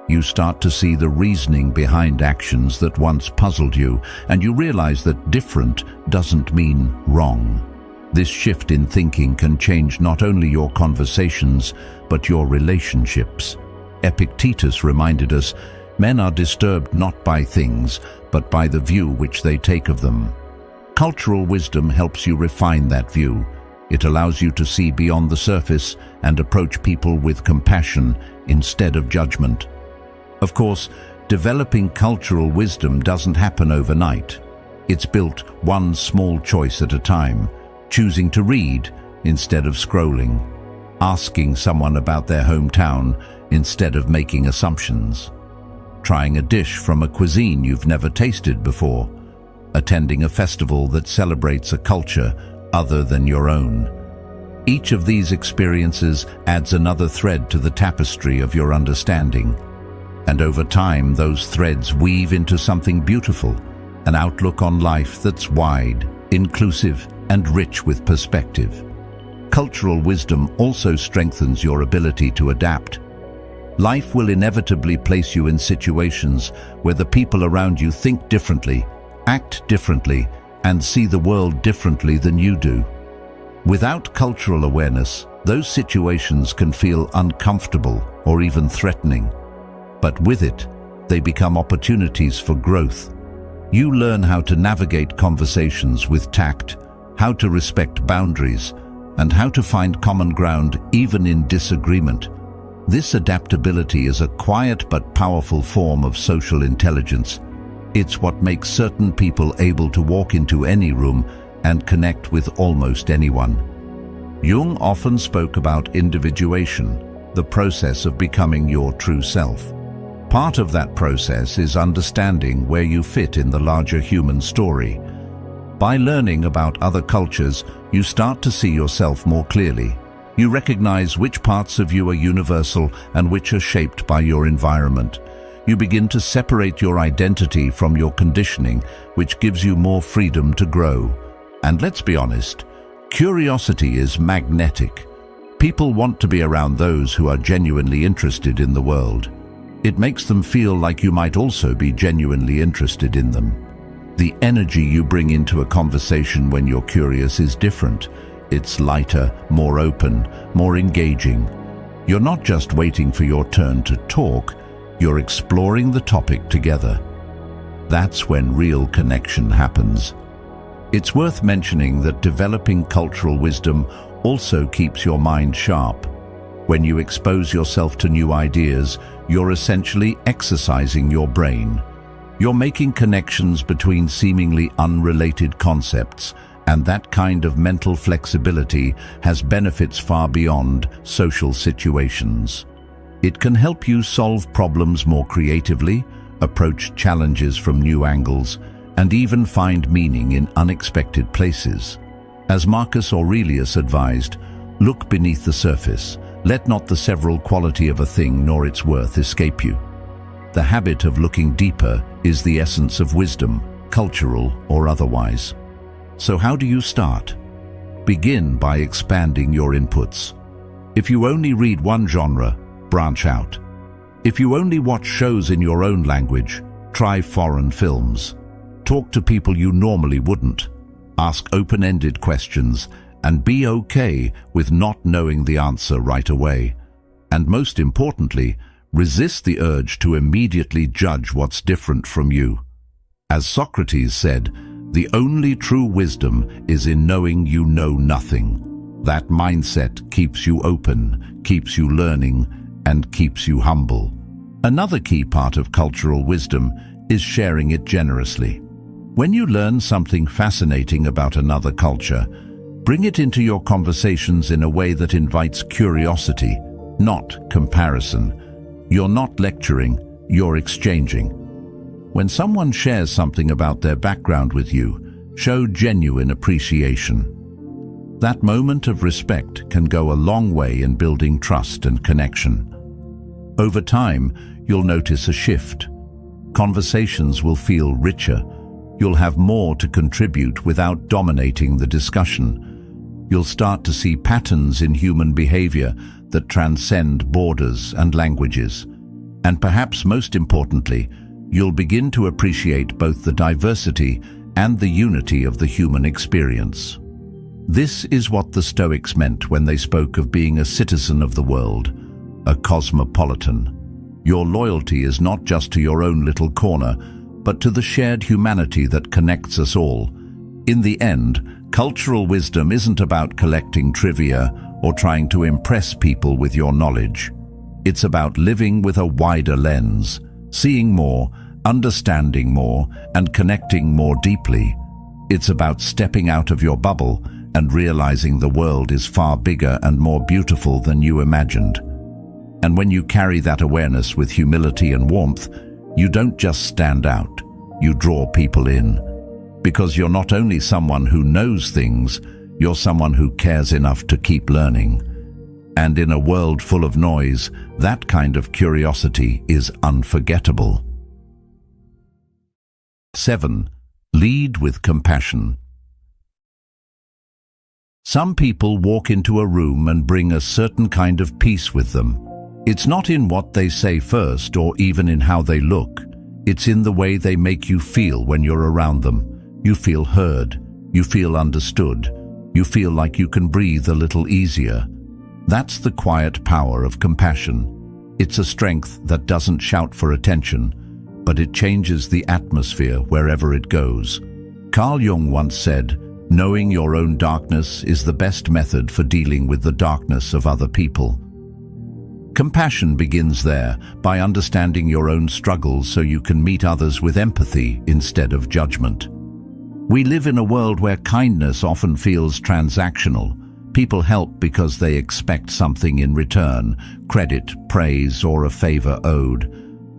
You start to see the reasoning behind actions that once puzzled you, and you realize that different doesn't mean wrong. This shift in thinking can change not only your conversations, but your relationships. Epictetus reminded us, "Men are disturbed not by things, but by the view which they take of them." Cultural wisdom helps you refine that view. It allows you to see beyond the surface and approach people with compassion instead of judgment. Of course, developing cultural wisdom doesn't happen overnight. It's built one small choice at a time, choosing to read instead of scrolling, asking someone about their hometown instead of making assumptions, trying a dish from a cuisine you've never tasted before, attending a festival that celebrates a culture other than your own. Each of these experiences adds another thread to the tapestry of your understanding. And over time, those threads weave into something beautiful, an outlook on life that's wide, inclusive, and rich with perspective. Cultural wisdom also strengthens your ability to adapt. Life will inevitably place you in situations where the people around you think differently, act differently, and see the world differently than you do. Without cultural awareness, those situations can feel uncomfortable or even threatening. But with it, they become opportunities for growth. You learn how to navigate conversations with tact, how to respect boundaries, and how to find common ground even in disagreement. This adaptability is a quiet but powerful form of social intelligence. It's what makes certain people able to walk into any room and connect with almost anyone. Jung often spoke about individuation, the process of becoming your true self. Part of that process is understanding where you fit in the larger human story. By learning about other cultures, you start to see yourself more clearly. You recognize which parts of you are universal and which are shaped by your environment. You begin to separate your identity from your conditioning, which gives you more freedom to grow. And let's be honest, curiosity is magnetic. People want to be around those who are genuinely interested in the world. It makes them feel like you might also be genuinely interested in them. The energy you bring into a conversation when you're curious is different. It's lighter, more open, more engaging. You're not just waiting for your turn to talk, you're exploring the topic together. That's when real connection happens. It's worth mentioning that developing cultural wisdom also keeps your mind sharp. When you expose yourself to new ideas, you're essentially exercising your brain. You're making connections between seemingly unrelated concepts, and that kind of mental flexibility has benefits far beyond social situations. It can help you solve problems more creatively, approach challenges from new angles, and even find meaning in unexpected places. As Marcus Aurelius advised, look beneath the surface. Let not the several quality of a thing nor its worth escape you. The habit of looking deeper is the essence of wisdom, cultural or otherwise. So how do you start? Begin by expanding your inputs. If you only read one genre, branch out. If you only watch shows in your own language, try foreign films. Talk to people you normally wouldn't. Ask open-ended questions and be okay with not knowing the answer right away. And most importantly, resist the urge to immediately judge what's different from you. As Socrates said, the only true wisdom is in knowing you know nothing. That mindset keeps you open, keeps you learning, and keeps you humble. Another key part of cultural wisdom is sharing it generously. When you learn something fascinating about another culture, bring it into your conversations in a way that invites curiosity, not comparison. You're not lecturing, you're exchanging. When someone shares something about their background with you, show genuine appreciation. That moment of respect can go a long way in building trust and connection. Over time, you'll notice a shift. Conversations will feel richer. You'll have more to contribute without dominating the discussion. You'll start to see patterns in human behavior that transcend borders and languages. And perhaps most importantly, you'll begin to appreciate both the diversity and the unity of the human experience. This is what the Stoics meant when they spoke of being a citizen of the world, a cosmopolitan. Your loyalty is not just to your own little corner, but to the shared humanity that connects us all. In the end, cultural wisdom isn't about collecting trivia or trying to impress people with your knowledge. It's about living with a wider lens, seeing more, understanding more, and connecting more deeply. It's about stepping out of your bubble and realizing the world is far bigger and more beautiful than you imagined. And when you carry that awareness with humility and warmth, you don't just stand out, you draw people in. Because you're not only someone who knows things, you're someone who cares enough to keep learning. And in a world full of noise, that kind of curiosity is unforgettable. 7. Lead with compassion. Some people walk into a room and bring a certain kind of peace with them. It's not in what they say first or even in how they look. It's in the way they make you feel when you're around them. You feel heard. You feel understood. You feel like you can breathe a little easier. That's the quiet power of compassion. It's a strength that doesn't shout for attention, but it changes the atmosphere wherever it goes. Carl Jung once said, Knowing your own darkness is the best method for dealing with the darkness of other people. Compassion begins there, by understanding your own struggles so you can meet others with empathy instead of judgment. We live in a world where kindness often feels transactional. People help because they expect something in return, credit, praise, or a favor owed.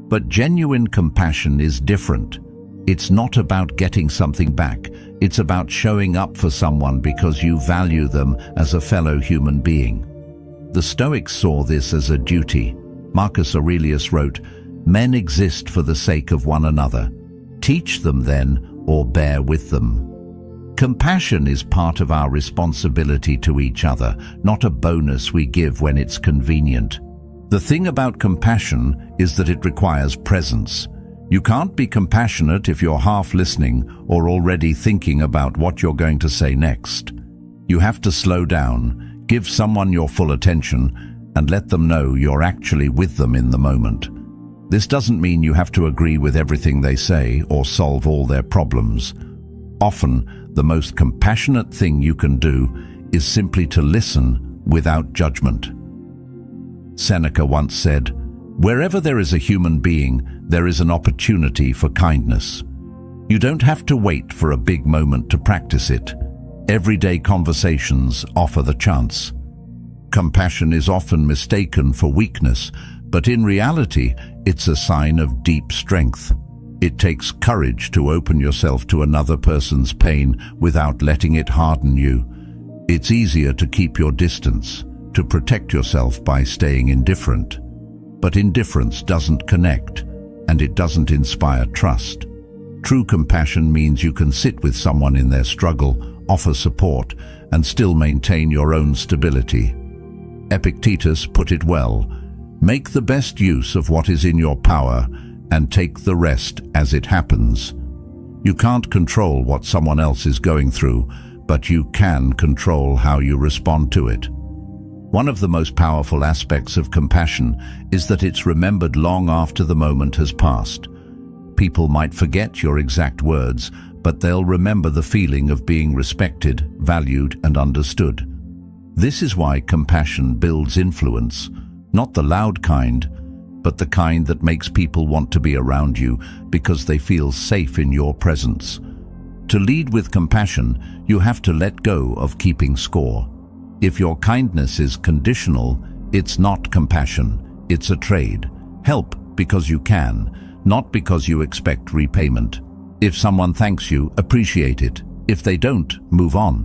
But genuine compassion is different. It's not about getting something back. It's about showing up for someone because you value them as a fellow human being. The Stoics saw this as a duty. Marcus Aurelius wrote, "Men exist for the sake of one another. Teach them then, or bear with them." Compassion is part of our responsibility to each other, not a bonus we give when it's convenient. The thing about compassion is that it requires presence. You can't be compassionate if you're half listening or already thinking about what you're going to say next. You have to slow down, give someone your full attention, and let them know you're actually with them in the moment. This doesn't mean you have to agree with everything they say or solve all their problems. Often, the most compassionate thing you can do is simply to listen without judgment. Seneca once said, "Wherever there is a human being, there is an opportunity for kindness." You don't have to wait for a big moment to practice it. Everyday conversations offer the chance. Compassion is often mistaken for weakness, but in reality, it's a sign of deep strength. It takes courage to open yourself to another person's pain without letting it harden you. It's easier to keep your distance, to protect yourself by staying indifferent. But indifference doesn't connect, and it doesn't inspire trust. True compassion means you can sit with someone in their struggle, offer support, and still maintain your own stability. Epictetus put it well, "Make the best use of what is in your power and take the rest as it happens." You can't control what someone else is going through, but you can control how you respond to it. One of the most powerful aspects of compassion is that it's remembered long after the moment has passed. People might forget your exact words, but they'll remember the feeling of being respected, valued, and understood. This is why compassion builds influence, not the loud kind, but the kind that makes people want to be around you because they feel safe in your presence. To lead with compassion, you have to let go of keeping score. If your kindness is conditional, it's not compassion, it's a trade. Help because you can, not because you expect repayment. If someone thanks you, appreciate it. If they don't, move on.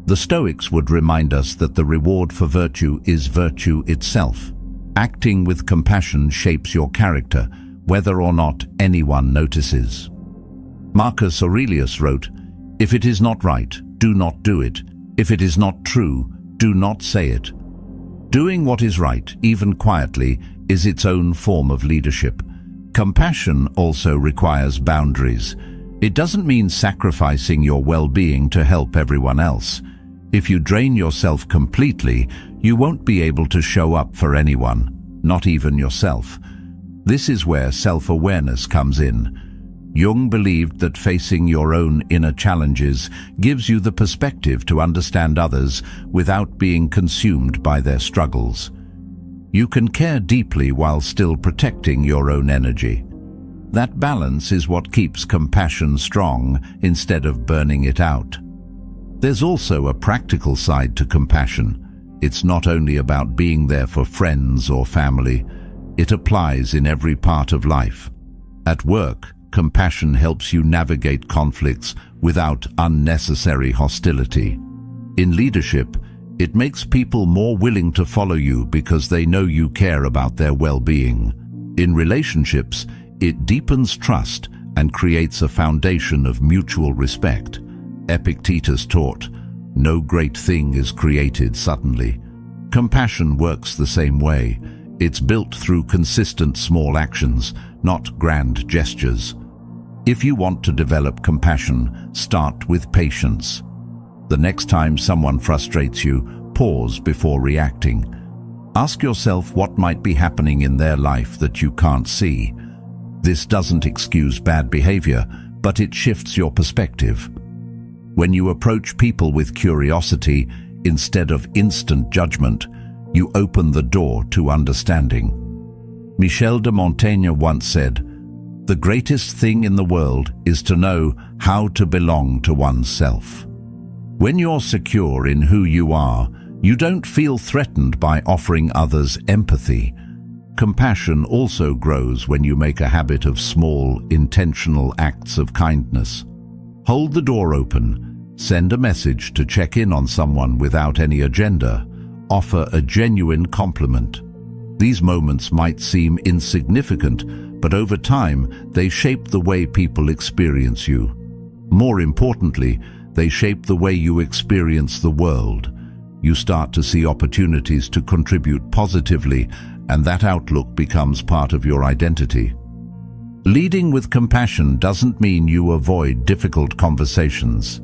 The Stoics would remind us that the reward for virtue is virtue itself. Acting with compassion shapes your character, whether or not anyone notices. Marcus Aurelius wrote, "If it is not right, do not do it. If it is not true, do not say it." Doing what is right, even quietly, is its own form of leadership. Compassion also requires boundaries. It doesn't mean sacrificing your well-being to help everyone else. If you drain yourself completely, you won't be able to show up for anyone, not even yourself. This is where self-awareness comes in. Jung believed that facing your own inner challenges gives you the perspective to understand others without being consumed by their struggles. You can care deeply while still protecting your own energy. That balance is what keeps compassion strong instead of burning it out. There's also a practical side to compassion. It's not only about being there for friends or family. It applies in every part of life. At work, compassion helps you navigate conflicts without unnecessary hostility. In leadership, it makes people more willing to follow you because they know you care about their well-being. In relationships, it deepens trust and creates a foundation of mutual respect. Epictetus taught, "No great thing is created suddenly." Compassion works the same way. It's built through consistent small actions, not grand gestures. If you want to develop compassion, start with patience. The next time someone frustrates you, pause before reacting. Ask yourself what might be happening in their life that you can't see. This doesn't excuse bad behavior, but it shifts your perspective. When you approach people with curiosity instead of instant judgment, you open the door to understanding. Michel de Montaigne once said, "The greatest thing in the world is to know how to belong to oneself." When you're secure in who you are, you don't feel threatened by offering others empathy. Compassion also grows when you make a habit of small, intentional acts of kindness. Hold the door open, send a message to check in on someone without any agenda, offer a genuine compliment. These moments might seem insignificant, but over time, they shape the way people experience you. More importantly, they shape the way you experience the world. You start to see opportunities to contribute positively, and that outlook becomes part of your identity. Leading with compassion doesn't mean you avoid difficult conversations.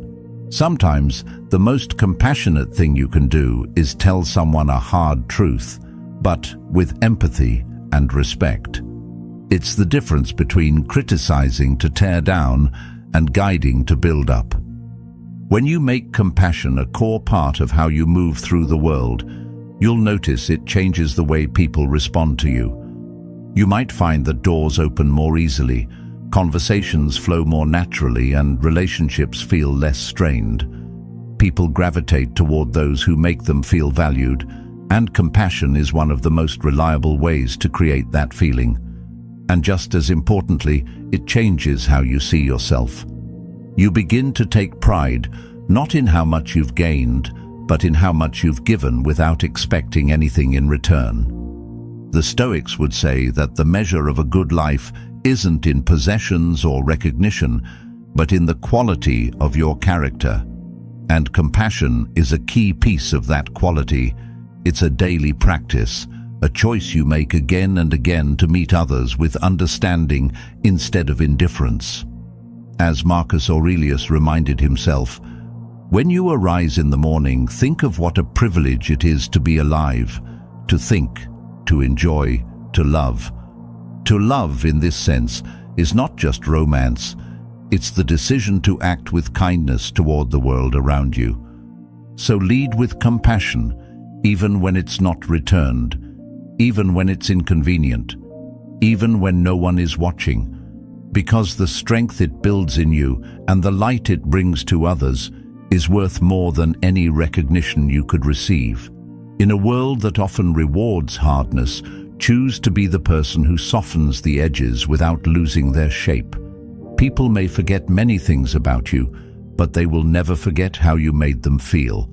Sometimes, the most compassionate thing you can do is tell someone a hard truth, but with empathy and respect. It's the difference between criticizing to tear down and guiding to build up. When you make compassion a core part of how you move through the world, you'll notice it changes the way people respond to you. You might find that doors open more easily, conversations flow more naturally, and relationships feel less strained. People gravitate toward those who make them feel valued, and compassion is one of the most reliable ways to create that feeling. And just as importantly, it changes how you see yourself. You begin to take pride, not in how much you've gained, but in how much you've given without expecting anything in return. The Stoics would say that the measure of a good life isn't in possessions or recognition, but in the quality of your character. And compassion is a key piece of that quality. It's a daily practice, a choice you make again and again to meet others with understanding instead of indifference. As Marcus Aurelius reminded himself, "When you arise in the morning, think of what a privilege it is to be alive, to think, to enjoy, to love." To love, in this sense, is not just romance. It's the decision to act with kindness toward the world around you. So lead with compassion, even when it's not returned, even when it's inconvenient, even when no one is watching, because the strength it builds in you and the light it brings to others is worth more than any recognition you could receive. In a world that often rewards hardness, choose to be the person who softens the edges without losing their shape. People may forget many things about you, but they will never forget how you made them feel.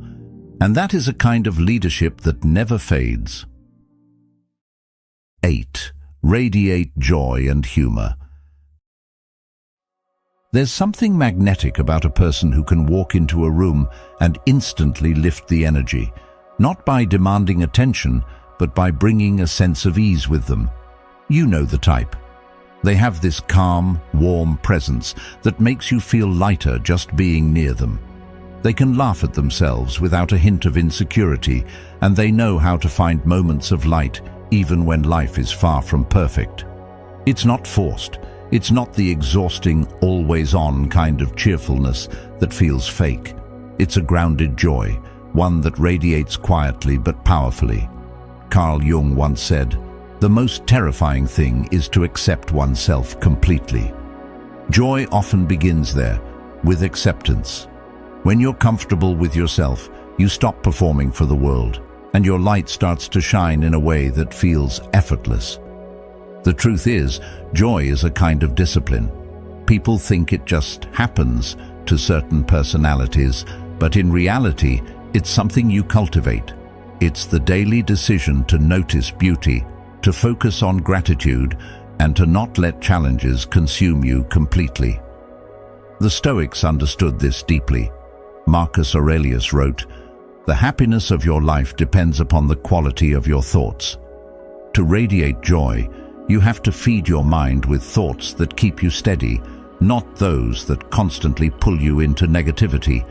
And that is a kind of leadership that never fades. 8. Radiate joy and humor. There's something magnetic about a person who can walk into a room and instantly lift the energy, not by demanding attention, but by bringing a sense of ease with them. You know the type. They have this calm, warm presence that makes you feel lighter just being near them. They can laugh at themselves without a hint of insecurity, and they know how to find moments of light even when life is far from perfect. It's not forced. It's not the exhausting, always-on kind of cheerfulness that feels fake. It's a grounded joy, one that radiates quietly but powerfully. Carl Jung once said, "The most terrifying thing is to accept oneself completely." Joy often begins there, with acceptance. When you're comfortable with yourself, you stop performing for the world, and your light starts to shine in a way that feels effortless. The truth is, joy is a kind of discipline. People think it just happens to certain personalities, but in reality, it's something you cultivate. It's the daily decision to notice beauty, to focus on gratitude, and to not let challenges consume you completely. The Stoics understood this deeply. Marcus Aurelius wrote, "The happiness of your life depends upon the quality of your thoughts." To radiate joy, you have to feed your mind with thoughts that keep you steady, not those that constantly pull you into negativity.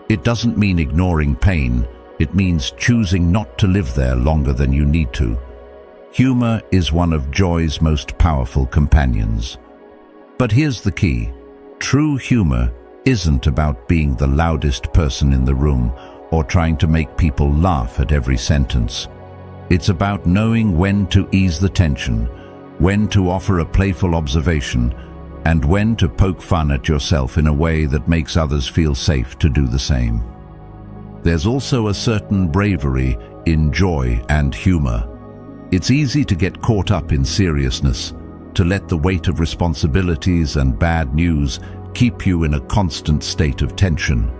It doesn't mean ignoring pain. It means choosing not to live there longer than you need to. Humor is one of joy's most powerful companions. But here's the key. True humor isn't about being the loudest person in the room or trying to make people laugh at every sentence. It's about knowing when to ease the tension, when to offer a playful observation, and when to poke fun at yourself in a way that makes others feel safe to do the same. There's also a certain bravery in joy and humor. It's easy to get caught up in seriousness, to let the weight of responsibilities and bad news keep you in a constant state of tension.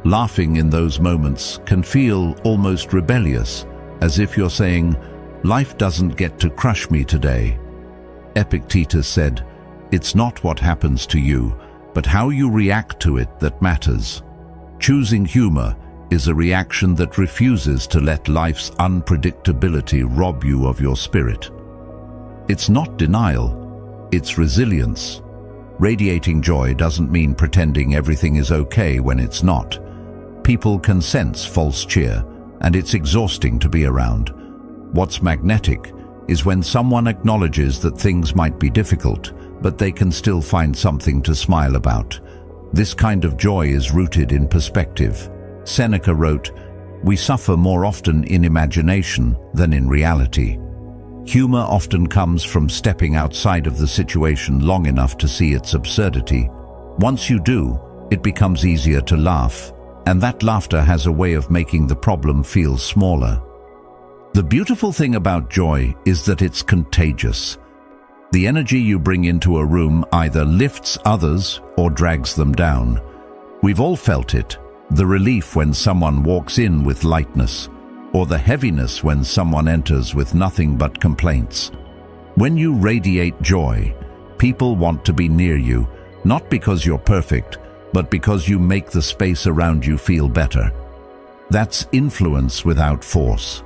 Laughing in those moments can feel almost rebellious, as if you're saying, "Life doesn't get to crush me today." Epictetus said, "It's not what happens to you, but how you react to it that matters." Choosing humor is a reaction that refuses to let life's unpredictability rob you of your spirit. It's not denial, it's resilience. Radiating joy doesn't mean pretending everything is okay when it's not. People can sense false cheer, and it's exhausting to be around. What's magnetic is when someone acknowledges that things might be difficult, but they can still find something to smile about. This kind of joy is rooted in perspective. Seneca wrote, "We suffer more often in imagination than in reality." Humor often comes from stepping outside of the situation long enough to see its absurdity. Once you do, it becomes easier to laugh, and that laughter has a way of making the problem feel smaller. The beautiful thing about joy is that it's contagious. The energy you bring into a room either lifts others or drags them down. We've all felt it, the relief when someone walks in with lightness, or the heaviness when someone enters with nothing but complaints. When you radiate joy, people want to be near you, not because you're perfect, but because you make the space around you feel better. That's influence without force.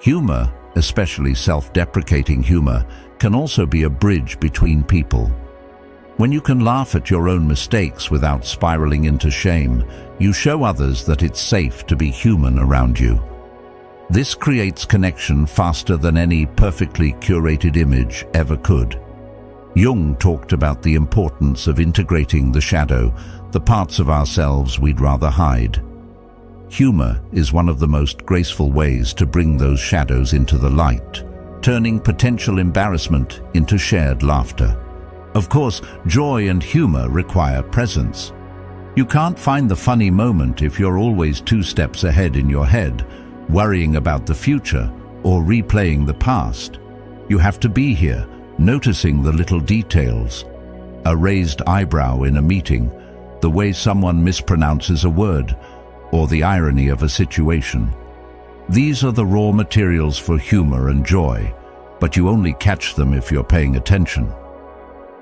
Humor, especially self-deprecating humor, can also be a bridge between people. When you can laugh at your own mistakes without spiraling into shame, you show others that it's safe to be human around you. This creates connection faster than any perfectly curated image ever could. Jung talked about the importance of integrating the shadow, the parts of ourselves we'd rather hide. Humor is one of the most graceful ways to bring those shadows into the light, turning potential embarrassment into shared laughter. Of course, joy and humor require presence. You can't find the funny moment if you're always 2 steps ahead in your head, worrying about the future or replaying the past. You have to be here, noticing the little details. A raised eyebrow in a meeting, the way someone mispronounces a word, or the irony of a situation. These are the raw materials for humor and joy, but you only catch them if you're paying attention.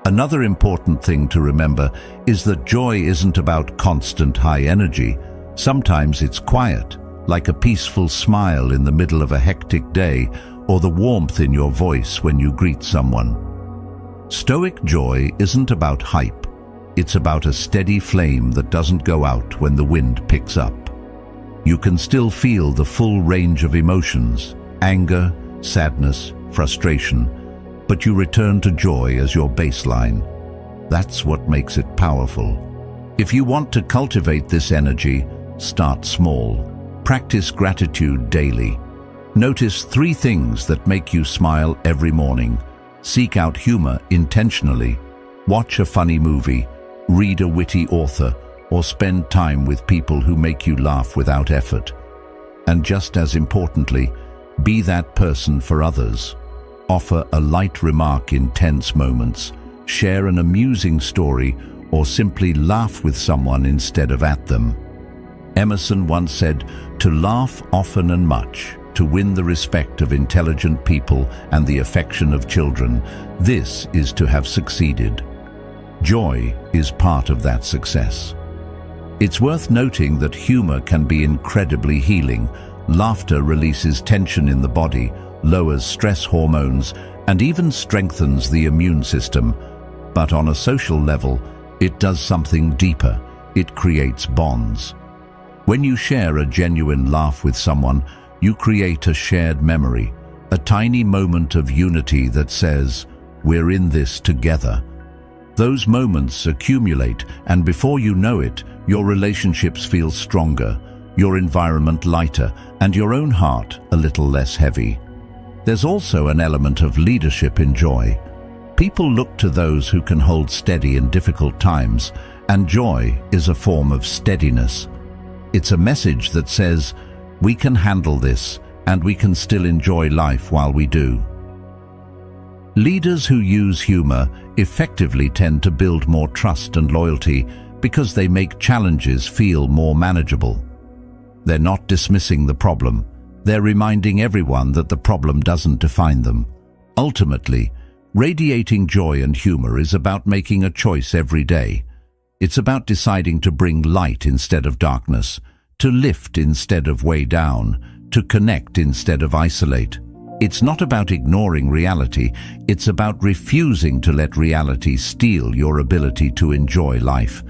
Another important thing to remember is that joy isn't about constant high energy. Sometimes it's quiet, like a peaceful smile in the middle of a hectic day, or the warmth in your voice when you greet someone. Stoic joy isn't about hype. It's about a steady flame that doesn't go out when the wind picks up. You can still feel the full range of emotions, anger, sadness, frustration, but you return to joy as your baseline. That's what makes it powerful. If you want to cultivate this energy, start small. Practice gratitude daily. Notice 3 things that make you smile every morning. Seek out humor intentionally. Watch a funny movie, read a witty author, or spend time with people who make you laugh without effort. And just as importantly, be that person for others. Offer a light remark in tense moments, share an amusing story, or simply laugh with someone instead of at them. Emerson once said, "To laugh often and much, to win the respect of intelligent people and the affection of children, this is to have succeeded." Joy is part of that success. It's worth noting that humor can be incredibly healing. Laughter releases tension in the body, lowers stress hormones, and even strengthens the immune system. But on a social level, it does something deeper. It creates bonds. When you share a genuine laugh with someone, you create a shared memory, a tiny moment of unity that says, "We're in this together." Those moments accumulate, and before you know it, your relationships feel stronger, your environment lighter, and your own heart a little less heavy. There's also an element of leadership in joy. People look to those who can hold steady in difficult times, and joy is a form of steadiness. It's a message that says, we can handle this, and we can still enjoy life while we do. Leaders who use humor effectively tend to build more trust and loyalty because they make challenges feel more manageable. They're not dismissing the problem. They're reminding everyone that the problem doesn't define them. Ultimately, radiating joy and humor is about making a choice every day. It's about deciding to bring light instead of darkness, to lift instead of weigh down, to connect instead of isolate. It's not about ignoring reality, it's about refusing to let reality steal your ability to enjoy life.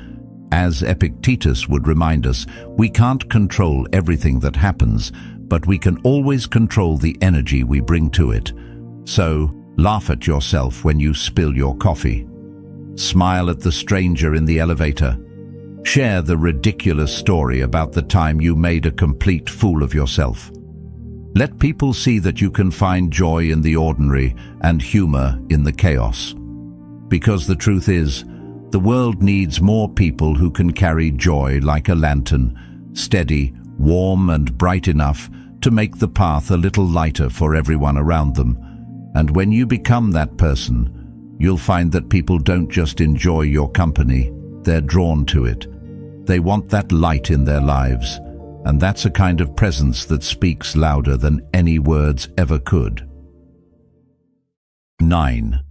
As Epictetus would remind us, we can't control everything that happens, but we can always control the energy we bring to it. So, laugh at yourself when you spill your coffee. Smile at the stranger in the elevator. Share the ridiculous story about the time you made a complete fool of yourself. Let people see that you can find joy in the ordinary and humor in the chaos. Because the truth is, the world needs more people who can carry joy like a lantern, steady, warm and bright enough to make the path a little lighter for everyone around them. And when you become that person, you'll find that people don't just enjoy your company, they're drawn to it. They want that light in their lives. And that's a kind of presence that speaks louder than any words ever could. 9.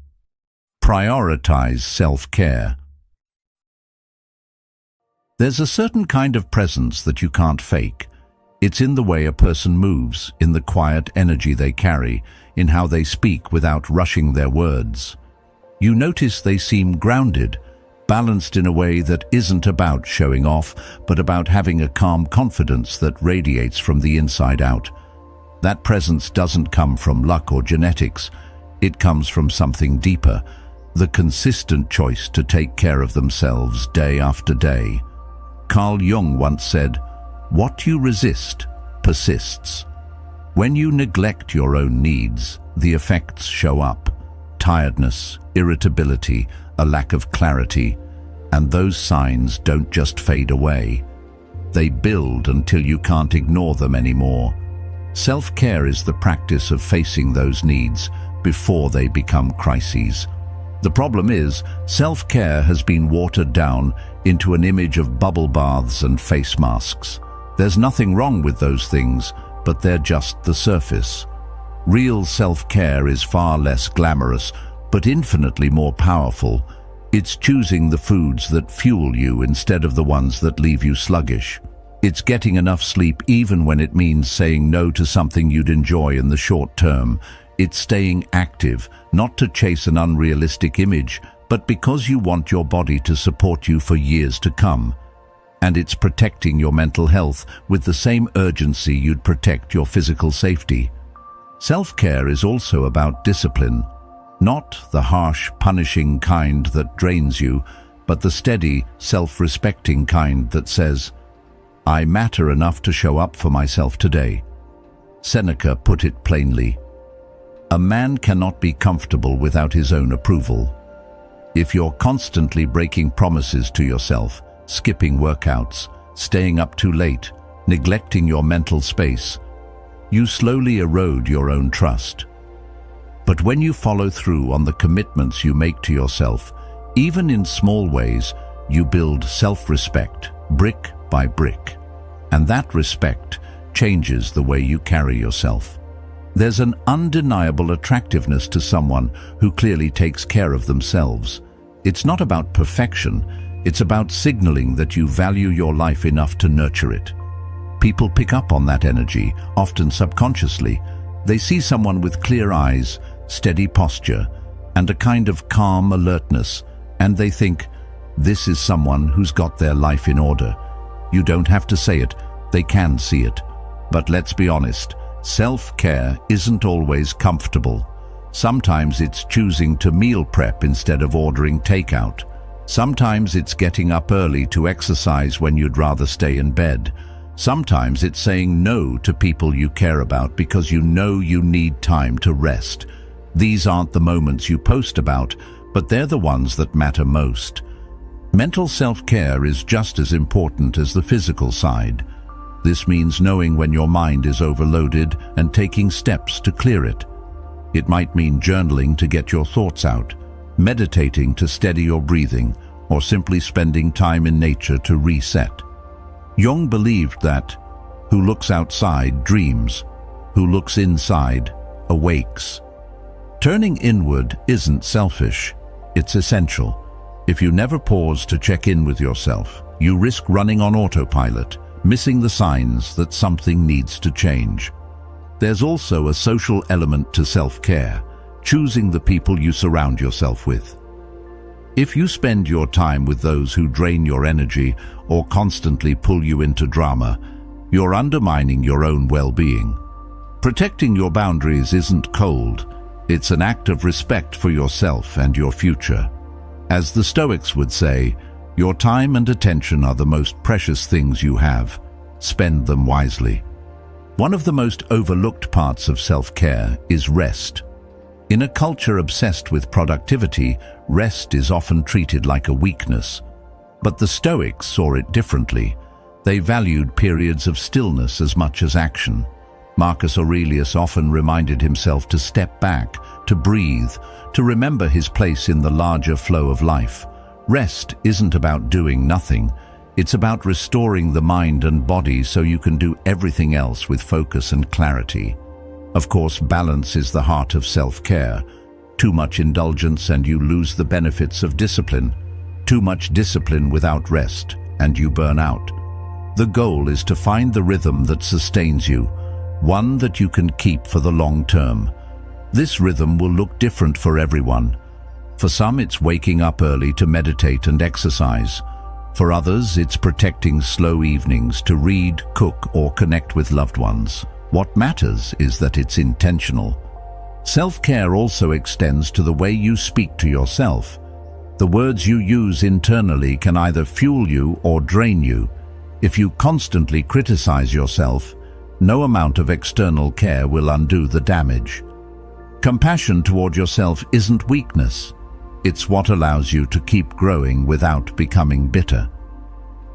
Prioritize self-care. There's a certain kind of presence that you can't fake. It's in the way a person moves, in the quiet energy they carry, in how they speak without rushing their words. You notice they seem grounded, balanced in a way that isn't about showing off, but about having a calm confidence that radiates from the inside out. That presence doesn't come from luck or genetics. It comes from something deeper, the consistent choice to take care of themselves day after day. Carl Jung once said, "What you resist persists." When you neglect your own needs, the effects show up. Tiredness, irritability, a lack of clarity, and those signs don't just fade away. They build until you can't ignore them anymore. Self-care is the practice of facing those needs before they become crises. The problem is, self-care has been watered down into an image of bubble baths and face masks. There's nothing wrong with those things, but they're just the surface. Real self-care is far less glamorous, but infinitely more powerful. It's choosing the foods that fuel you instead of the ones that leave you sluggish. It's getting enough sleep even when it means saying no to something you'd enjoy in the short term. It's staying active, not to chase an unrealistic image, but because you want your body to support you for years to come. And it's protecting your mental health with the same urgency you'd protect your physical safety. Self-care is also about discipline. Not the harsh, punishing kind that drains you, but the steady, self-respecting kind that says, "I matter enough to show up for myself today." Seneca put it plainly, "A man cannot be comfortable without his own approval." If you're constantly breaking promises to yourself, skipping workouts, staying up too late, neglecting your mental space, you slowly erode your own trust. But when you follow through on the commitments you make to yourself, even in small ways, you build self-respect, brick by brick. And that respect changes the way you carry yourself. There's an undeniable attractiveness to someone who clearly takes care of themselves. It's not about perfection, it's about signaling that you value your life enough to nurture it. People pick up on that energy, often subconsciously. They see someone with clear eyes, steady posture, and a kind of calm alertness, and they think, this is someone who's got their life in order. You don't have to say it, they can see it. But let's be honest, self-care isn't always comfortable. Sometimes it's choosing to meal prep instead of ordering takeout. Sometimes it's getting up early to exercise when you'd rather stay in bed. Sometimes it's saying no to people you care about because you know you need time to rest. These aren't the moments you post about, but they're the ones that matter most. Mental self-care is just as important as the physical side. This means knowing when your mind is overloaded and taking steps to clear it. It might mean journaling to get your thoughts out, meditating to steady your breathing, or simply spending time in nature to reset. Jung believed that who looks outside dreams, who looks inside awakes. Turning inward isn't selfish, it's essential. If you never pause to check in with yourself, you risk running on autopilot, missing the signs that something needs to change. There's also a social element to self-care, choosing the people you surround yourself with. If you spend your time with those who drain your energy or constantly pull you into drama, you're undermining your own well-being. Protecting your boundaries isn't cold, it's an act of respect for yourself and your future. As the Stoics would say, your time and attention are the most precious things you have. Spend them wisely. One of the most overlooked parts of self-care is rest. In a culture obsessed with productivity, rest is often treated like a weakness. But the Stoics saw it differently. They valued periods of stillness as much as action. Marcus Aurelius often reminded himself to step back, to breathe, to remember his place in the larger flow of life. Rest isn't about doing nothing. It's about restoring the mind and body so you can do everything else with focus and clarity. Of course, balance is the heart of self-care. Too much indulgence and you lose the benefits of discipline. Too much discipline without rest and you burn out. The goal is to find the rhythm that sustains you, one that you can keep for the long term. This rhythm will look different for everyone. For some, it's waking up early to meditate and exercise. For others, it's protecting slow evenings to read, cook, or connect with loved ones. What matters is that it's intentional. Self-care also extends to the way you speak to yourself. The words you use internally can either fuel you or drain you. If you constantly criticize yourself, no amount of external care will undo the damage. Compassion toward yourself isn't weakness. It's what allows you to keep growing without becoming bitter.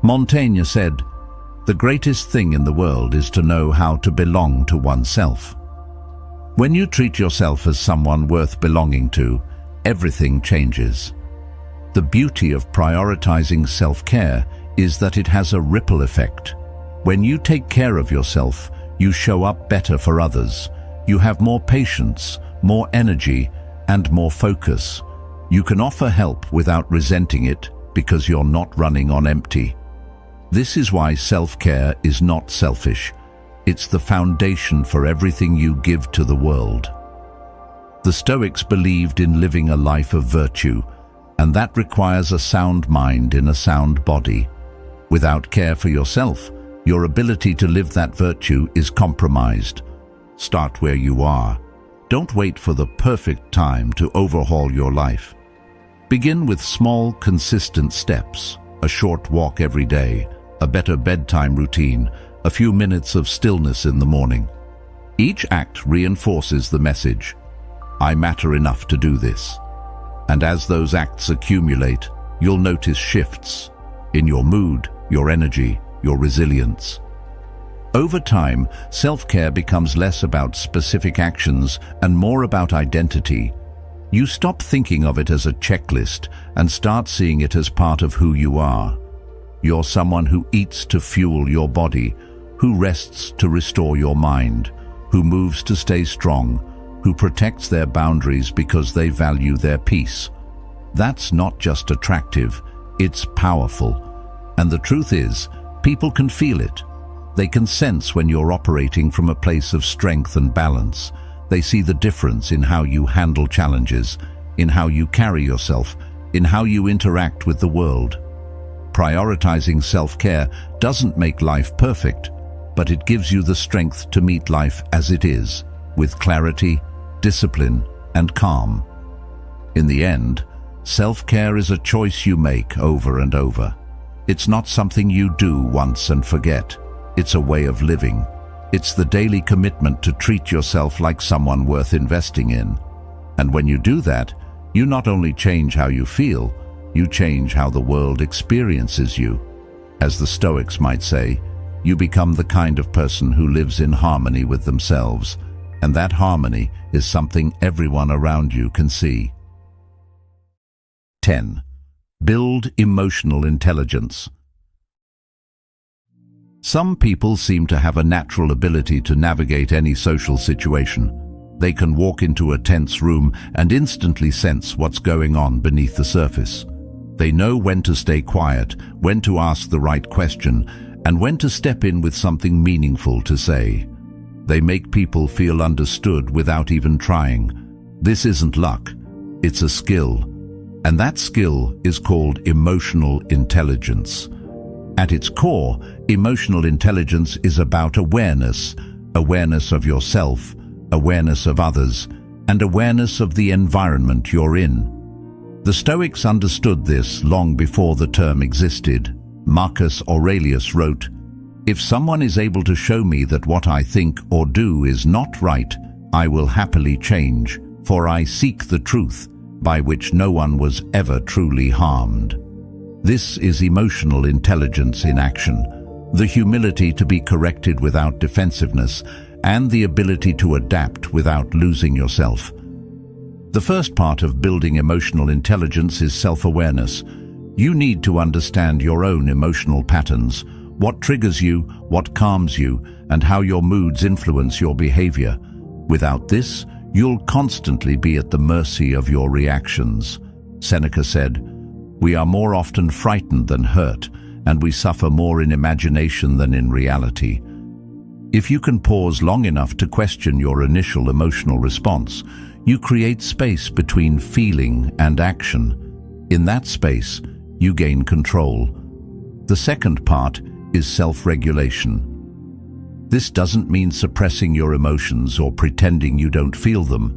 Montaigne said, "The greatest thing in the world is to know how to belong to oneself." When you treat yourself as someone worth belonging to, everything changes. The beauty of prioritizing self-care is that it has a ripple effect. When you take care of yourself, you show up better for others. You have more patience, more energy, and more focus. You can offer help without resenting it because you're not running on empty. This is why self-care is not selfish. It's the foundation for everything you give to the world. The Stoics believed in living a life of virtue, and that requires a sound mind in a sound body. Without care for yourself, your ability to live that virtue is compromised. Start where you are. Don't wait for the perfect time to overhaul your life. Begin with small, consistent steps, a short walk every day, a better bedtime routine, a few minutes of stillness in the morning. Each act reinforces the message, I matter enough to do this. And as those acts accumulate, you'll notice shifts in your mood, your energy, your resilience. Over time, self-care becomes less about specific actions and more about identity. You stop thinking of it as a checklist and start seeing it as part of who you are. You're someone who eats to fuel your body, who rests to restore your mind, who moves to stay strong, who protects their boundaries because they value their peace. That's not just attractive, it's powerful. And the truth is, people can feel it. They can sense when you're operating from a place of strength and balance. They see the difference in how you handle challenges, in how you carry yourself, in how you interact with the world. Prioritizing self-care doesn't make life perfect, but it gives you the strength to meet life as it is, with clarity, discipline, and calm. In the end, self-care is a choice you make over and over. It's not something you do once and forget. It's a way of living. It's the daily commitment to treat yourself like someone worth investing in. And when you do that, you not only change how you feel, you change how the world experiences you. As the Stoics might say, you become the kind of person who lives in harmony with themselves, and that harmony is something everyone around you can see. 10. Build emotional intelligence. Some people seem to have a natural ability to navigate any social situation. They can walk into a tense room and instantly sense what's going on beneath the surface. They know when to stay quiet, when to ask the right question, and when to step in with something meaningful to say. They make people feel understood without even trying. This isn't luck, it's a skill. And that skill is called emotional intelligence. At its core, emotional intelligence is about awareness, awareness of yourself, awareness of others, and awareness of the environment you're in. The Stoics understood this long before the term existed. Marcus Aurelius wrote, "If someone is able to show me that what I think or do is not right, I will happily change, for I seek the truth, by which no one was ever truly harmed." This is emotional intelligence in action, the humility to be corrected without defensiveness, and the ability to adapt without losing yourself. The first part of building emotional intelligence is self-awareness. You need to understand your own emotional patterns, what triggers you, what calms you, and how your moods influence your behavior. Without this, you'll constantly be at the mercy of your reactions. Seneca said, "We are more often frightened than hurt, and we suffer more in imagination than in reality." If you can pause long enough to question your initial emotional response, you create space between feeling and action. In that space, you gain control. The second part is self-regulation. This doesn't mean suppressing your emotions or pretending you don't feel them.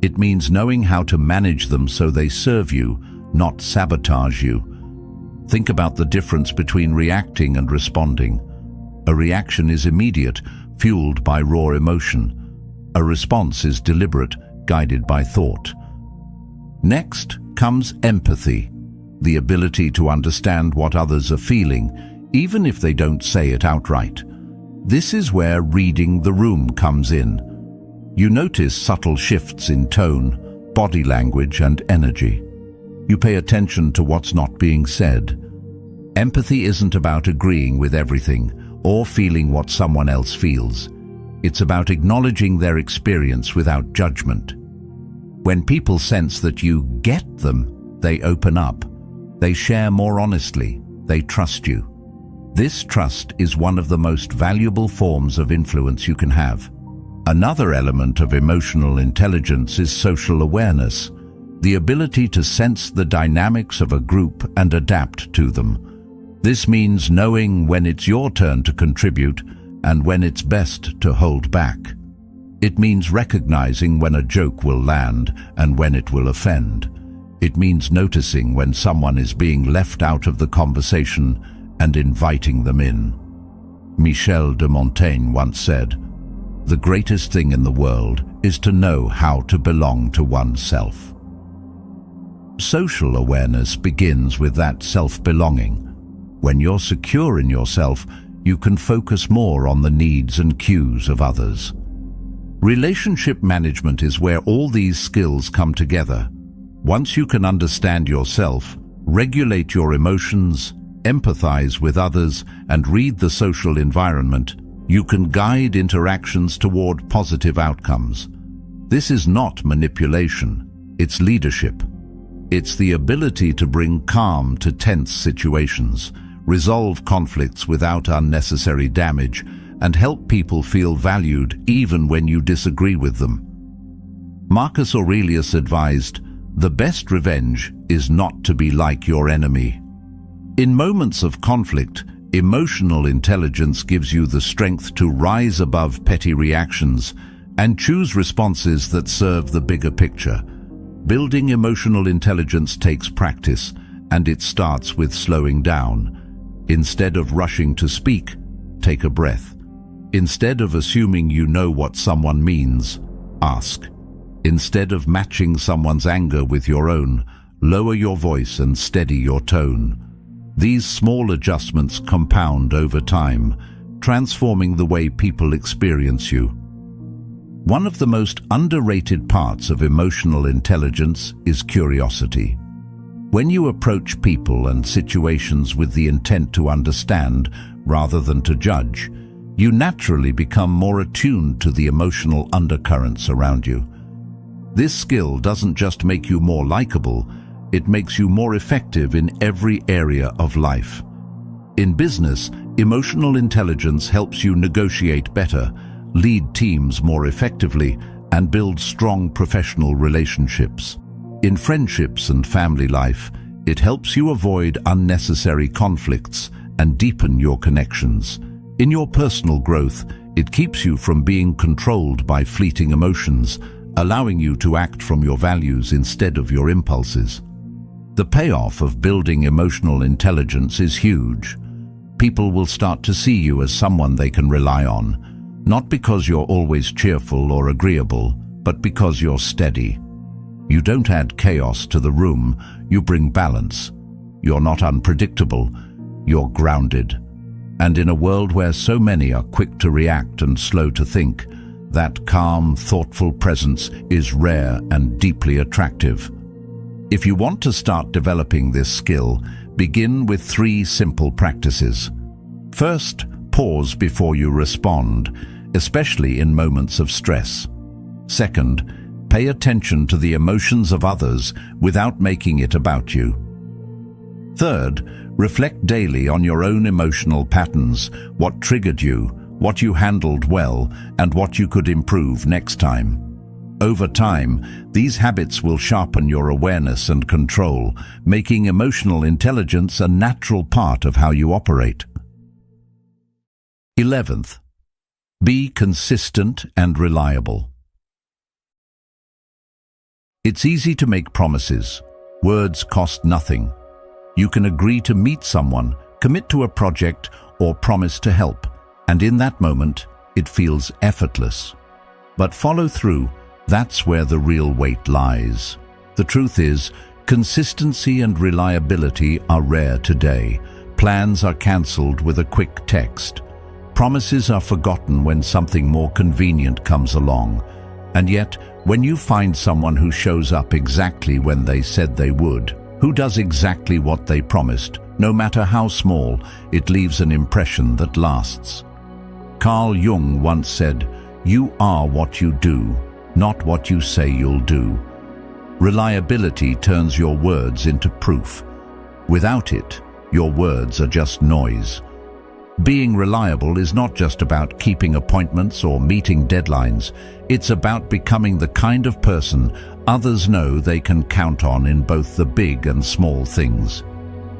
It means knowing how to manage them so they serve you, not sabotage you. Think about the difference between reacting and responding. A reaction is immediate, fueled by raw emotion. A response is deliberate, guided by thought. Next comes empathy, the ability to understand what others are feeling, even if they don't say it outright. This is where reading the room comes in. You notice subtle shifts in tone, body language, and energy. You pay attention to what's not being said. Empathy isn't about agreeing with everything or feeling what someone else feels. It's about acknowledging their experience without judgment. When people sense that you get them, they open up. They share more honestly. They trust you. This trust is one of the most valuable forms of influence you can have. Another element of emotional intelligence is social awareness, the ability to sense the dynamics of a group and adapt to them. This means knowing when it's your turn to contribute and when it's best to hold back. It means recognizing when a joke will land and when it will offend. It means noticing when someone is being left out of the conversation and inviting them in. Michel de Montaigne once said, "The greatest thing in the world is to know how to belong to oneself." Social awareness begins with that self-belonging. When you're secure in yourself, you can focus more on the needs and cues of others. Relationship management is where all these skills come together. Once you can understand yourself, regulate your emotions, empathize with others, and read the social environment, you can guide interactions toward positive outcomes. This is not manipulation, it's leadership. It's the ability to bring calm to tense situations, resolve conflicts without unnecessary damage, and help people feel valued even when you disagree with them. Marcus Aurelius advised, "The best revenge is not to be like your enemy." In moments of conflict, emotional intelligence gives you the strength to rise above petty reactions And choose responses that serve the bigger picture. Building emotional intelligence takes practice, and it starts with slowing down. Instead of rushing to speak, take a breath. Instead of assuming you know what someone means, ask. Instead of matching someone's anger with your own, lower your voice and steady your tone. These small adjustments compound over time, transforming the way people experience you. One of the most underrated parts of emotional intelligence is curiosity. When you approach people and situations with the intent to understand rather than to judge, you naturally become more attuned to the emotional undercurrents around you. This skill doesn't just make you more likable, it makes you more effective in every area of life. In business, emotional intelligence helps you negotiate better, lead teams more effectively, and build strong professional relationships. In friendships and family life, it helps you avoid unnecessary conflicts and deepen your connections. In your personal growth, it keeps you from being controlled by fleeting emotions, allowing you to act from your values instead of your impulses. The payoff of building emotional intelligence is huge. People will start to see you as someone they can rely on, not because you're always cheerful or agreeable, but because you're steady. You don't add chaos to the room, you bring balance. You're not unpredictable, you're grounded. And in a world where so many are quick to react and slow to think, that calm, thoughtful presence is rare and deeply attractive. If you want to start developing this skill, begin with 3 simple practices. First, pause before you respond, especially in moments of stress. Second, pay attention to the emotions of others without making it about you. Third, reflect daily on your own emotional patterns, what triggered you, what you handled well, and what you could improve next time. Over time, these habits will sharpen your awareness and control, making emotional intelligence a natural part of how you operate. 11th, be consistent and reliable. It's easy to make promises. Words cost nothing. You can agree to meet someone, commit to a project, or promise to help, and in that moment, it feels effortless. But follow through, that's where the real weight lies. The truth is, consistency and reliability are rare today. Plans are cancelled with a quick text. Promises are forgotten when something more convenient comes along. And yet, when you find someone who shows up exactly when they said they would, who does exactly what they promised, no matter how small, it leaves an impression that lasts. Carl Jung once said, "You are what you do, not what you say you'll do." Reliability turns your words into proof. Without it, your words are just noise. Being reliable is not just about keeping appointments or meeting deadlines. It's about becoming the kind of person others know they can count on in both the big and small things.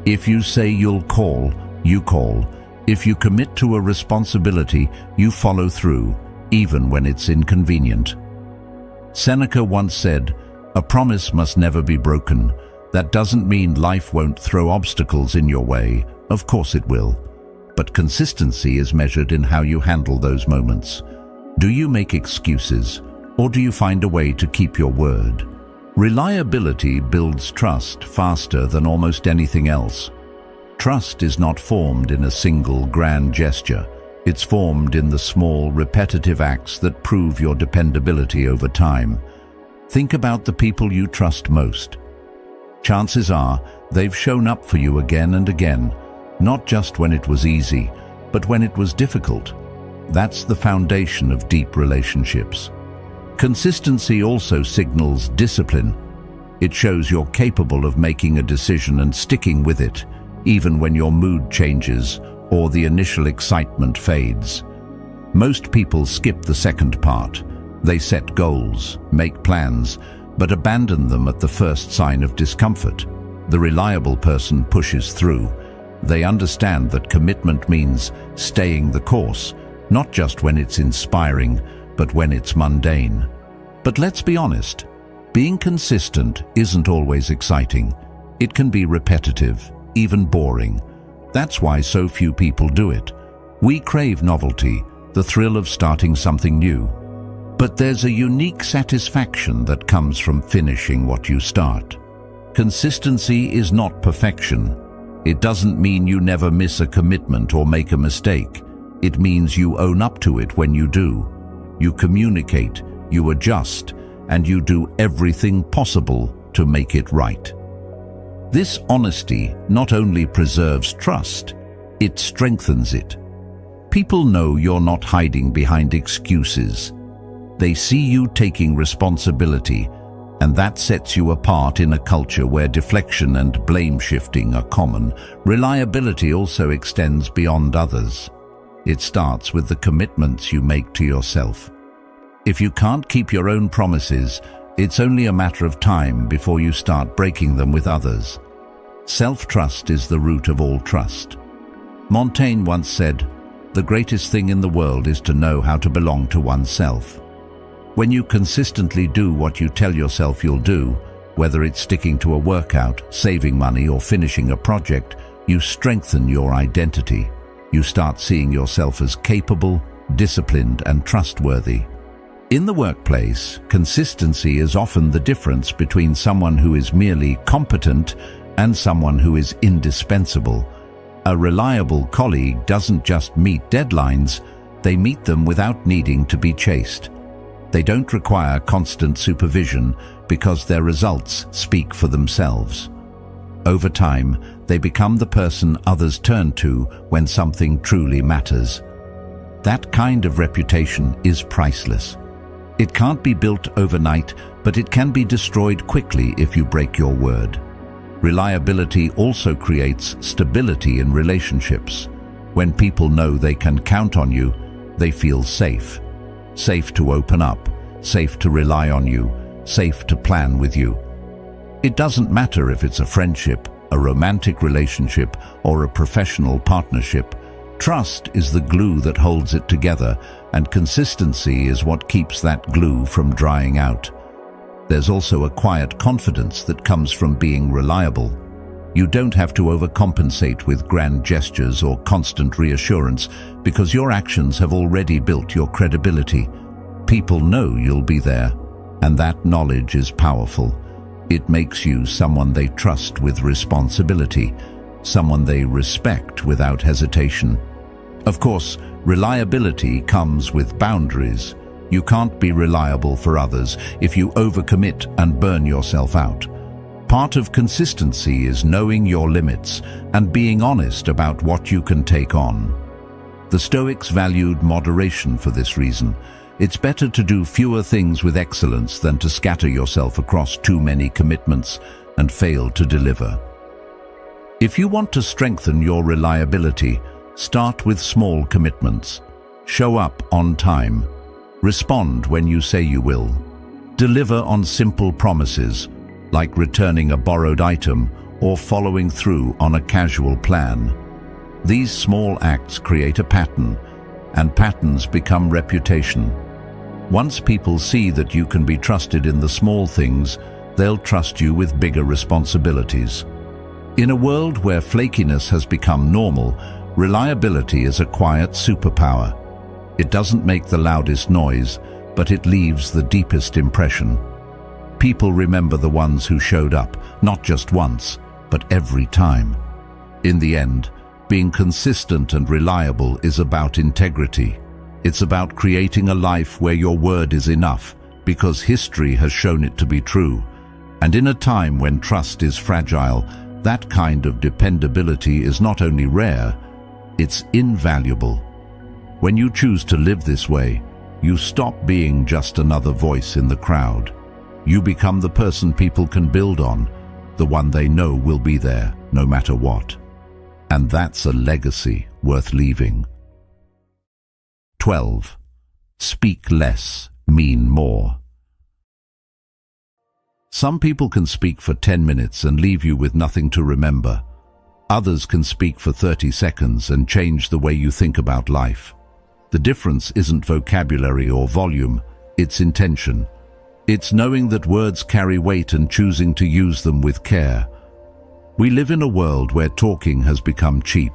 If you say you'll call, you call. If you commit to a responsibility, you follow through, even when it's inconvenient. Seneca once said, "A promise must never be broken." That doesn't mean life won't throw obstacles in your way. Of course it will. But consistency is measured in how you handle those moments. Do you make excuses, or do you find a way to keep your word? Reliability builds trust faster than almost anything else. Trust is not formed in a single grand gesture. It's formed in the small, repetitive acts that prove your dependability over time. Think about the people you trust most. Chances are they've shown up for you again and again, not just when it was easy, but when it was difficult. That's the foundation of deep relationships. Consistency also signals discipline. It shows you're capable of making a decision and sticking with it, even when your mood changes or the initial excitement fades. Most people skip the second part. They set goals, make plans, but abandon them at the first sign of discomfort. The reliable person pushes through. They understand that commitment means staying the course, not just when it's inspiring, but when it's mundane. But let's be honest, being consistent isn't always exciting. It can be repetitive, even boring. That's why so few people do it. We crave novelty, the thrill of starting something new. But there's a unique satisfaction that comes from finishing what you start. Consistency is not perfection. It doesn't mean you never miss a commitment or make a mistake. It means you own up to it when you do. You communicate, you adjust, and you do everything possible to make it right. This honesty not only preserves trust, it strengthens it. People know you're not hiding behind excuses. They see you taking responsibility, and that sets you apart in a culture where deflection and blame shifting are common. Reliability also extends beyond others. It starts with the commitments you make to yourself. If you can't keep your own promises, it's only a matter of time before you start breaking them with others. Self-trust is the root of all trust. Montaigne once said, "The greatest thing in the world is to know how to belong to oneself." When you consistently do what you tell yourself you'll do, whether it's sticking to a workout, saving money, or finishing a project, you strengthen your identity. You start seeing yourself as capable, disciplined, and trustworthy. In the workplace, consistency is often the difference between someone who is merely competent and someone who is indispensable. A reliable colleague doesn't just meet deadlines, they meet them without needing to be chased. They don't require constant supervision because their results speak for themselves. Over time, they become the person others turn to when something truly matters. That kind of reputation is priceless. It can't be built overnight, but it can be destroyed quickly if you break your word. Reliability also creates stability in relationships. When people know they can count on you, they feel safe. Safe to open up, safe to rely on you, safe to plan with you. It doesn't matter if it's a friendship, a romantic relationship, or a professional partnership. Trust is the glue that holds it together, and consistency is what keeps that glue from drying out. There's also a quiet confidence that comes from being reliable. You don't have to overcompensate with grand gestures or constant reassurance because your actions have already built your credibility. People know you'll be there, and that knowledge is powerful. It makes you someone they trust with responsibility, someone they respect without hesitation. Of course, reliability comes with boundaries. You can't be reliable for others if you overcommit and burn yourself out. Part of consistency is knowing your limits and being honest about what you can take on. The Stoics valued moderation for this reason. It's better to do fewer things with excellence than to scatter yourself across too many commitments and fail to deliver. If you want to strengthen your reliability, start with small commitments. Show up on time. Respond when you say you will. Deliver on simple promises, like returning a borrowed item or following through on a casual plan. These small acts create a pattern, and patterns become reputation. Once people see that you can be trusted in the small things, they'll trust you with bigger responsibilities. In a world where flakiness has become normal, reliability is a quiet superpower. It doesn't make the loudest noise, but it leaves the deepest impression. People remember the ones who showed up, not just once, but every time. In the end, being consistent and reliable is about integrity. It's about creating a life where your word is enough, because history has shown it to be true. And in a time when trust is fragile, that kind of dependability is not only rare, it's invaluable. When you choose to live this way, you stop being just another voice in the crowd. You become the person people can build on, the one they know will be there no matter what. And that's a legacy worth leaving. 12. Speak less, mean more. Some people can speak for 10 minutes and leave you with nothing to remember. Others can speak for 30 seconds and change the way you think about life. The difference isn't vocabulary or volume, it's intention. It's knowing that words carry weight and choosing to use them with care. We live in a world where talking has become cheap.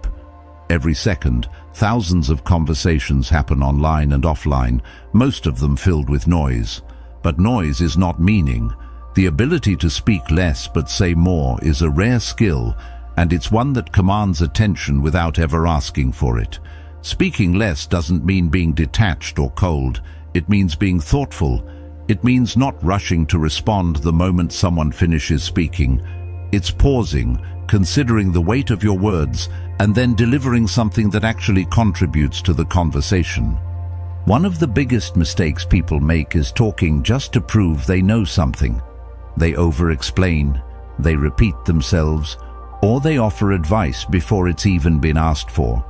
Every second, thousands of conversations happen online and offline, most of them filled with noise. But noise is not meaning. The ability to speak less but say more is a rare skill, and it's one that commands attention without ever asking for it. Speaking less doesn't mean being detached or cold. It means being thoughtful. It means not rushing to respond the moment someone finishes speaking. It's pausing, considering the weight of your words, and then delivering something that actually contributes to the conversation. One of the biggest mistakes people make is talking just to prove they know something. They over-explain, they repeat themselves, or they offer advice before it's even been asked for.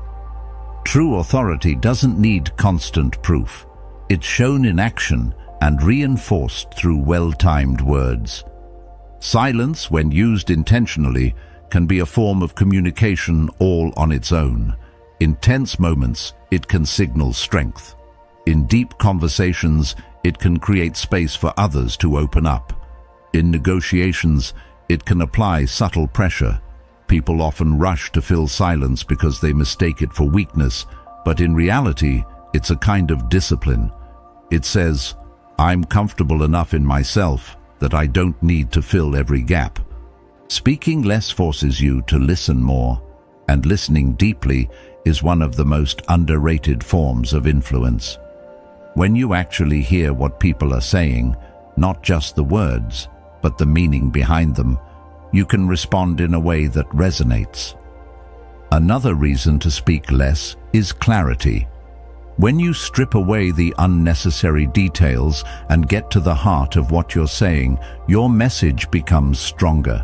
True authority doesn't need constant proof. It's shown in action and reinforced through well-timed words. Silence, when used intentionally, can be a form of communication all on its own. In tense moments, it can signal strength. In deep conversations, it can create space for others to open up. In negotiations, it can apply subtle pressure. People often rush to fill silence because they mistake it for weakness, but in reality, it's a kind of discipline. It says, I'm comfortable enough in myself that I don't need to fill every gap. Speaking less forces you to listen more, and listening deeply is one of the most underrated forms of influence. When you actually hear what people are saying, not just the words, but the meaning behind them, you can respond in a way that resonates. Another reason to speak less is clarity. When you strip away the unnecessary details and get to the heart of what you're saying, your message becomes stronger.